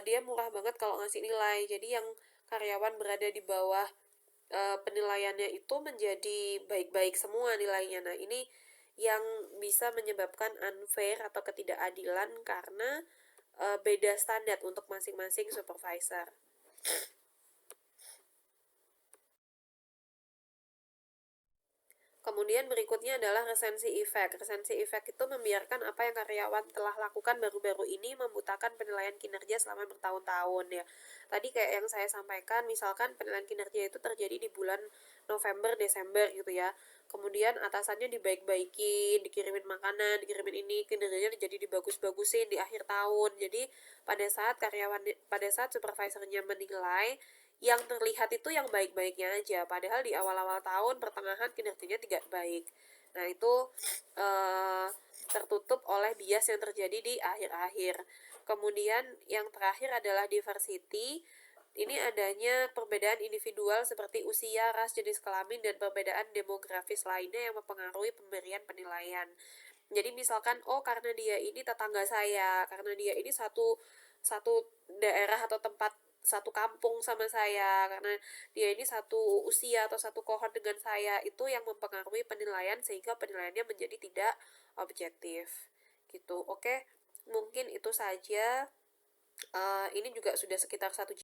dia murah banget kalau ngasih nilai. Jadi yang karyawan berada di bawah penilaiannya itu menjadi baik-baik semua nilainya. Nah, ini yang bisa menyebabkan unfair atau ketidakadilan karena beda standar untuk masing-masing supervisor. Kemudian berikutnya adalah resensi effect. Resensi effect itu membiarkan apa yang karyawan telah lakukan baru-baru ini membutakan penilaian kinerja selama bertahun-tahun ya. Tadi kayak yang saya sampaikan, misalkan penilaian kinerja itu terjadi di bulan November, Desember gitu ya. Kemudian atasannya dibaik-baikin, dikirimin makanan, dikirimin ini, kinerjanya jadi dibagus-bagusin di akhir tahun. Jadi pada saat supervisornya menilai, yang terlihat itu yang baik-baiknya aja, padahal di awal-awal tahun pertengahan kinerjanya tidak baik. Nah, itu tertutup oleh bias yang terjadi di akhir-akhir. Kemudian yang terakhir adalah diversity. Ini adanya perbedaan individual seperti usia, ras, jenis kelamin, dan perbedaan demografis lainnya yang mempengaruhi pemberian penilaian. Jadi misalkan, oh karena dia ini tetangga saya, karena dia ini satu satu daerah atau tempat, satu kampung sama saya, karena dia ini satu usia atau satu kohort dengan saya, itu yang mempengaruhi penilaian sehingga penilaiannya menjadi tidak objektif gitu. Oke, mungkin itu saja. Ini juga sudah sekitar 1 jam.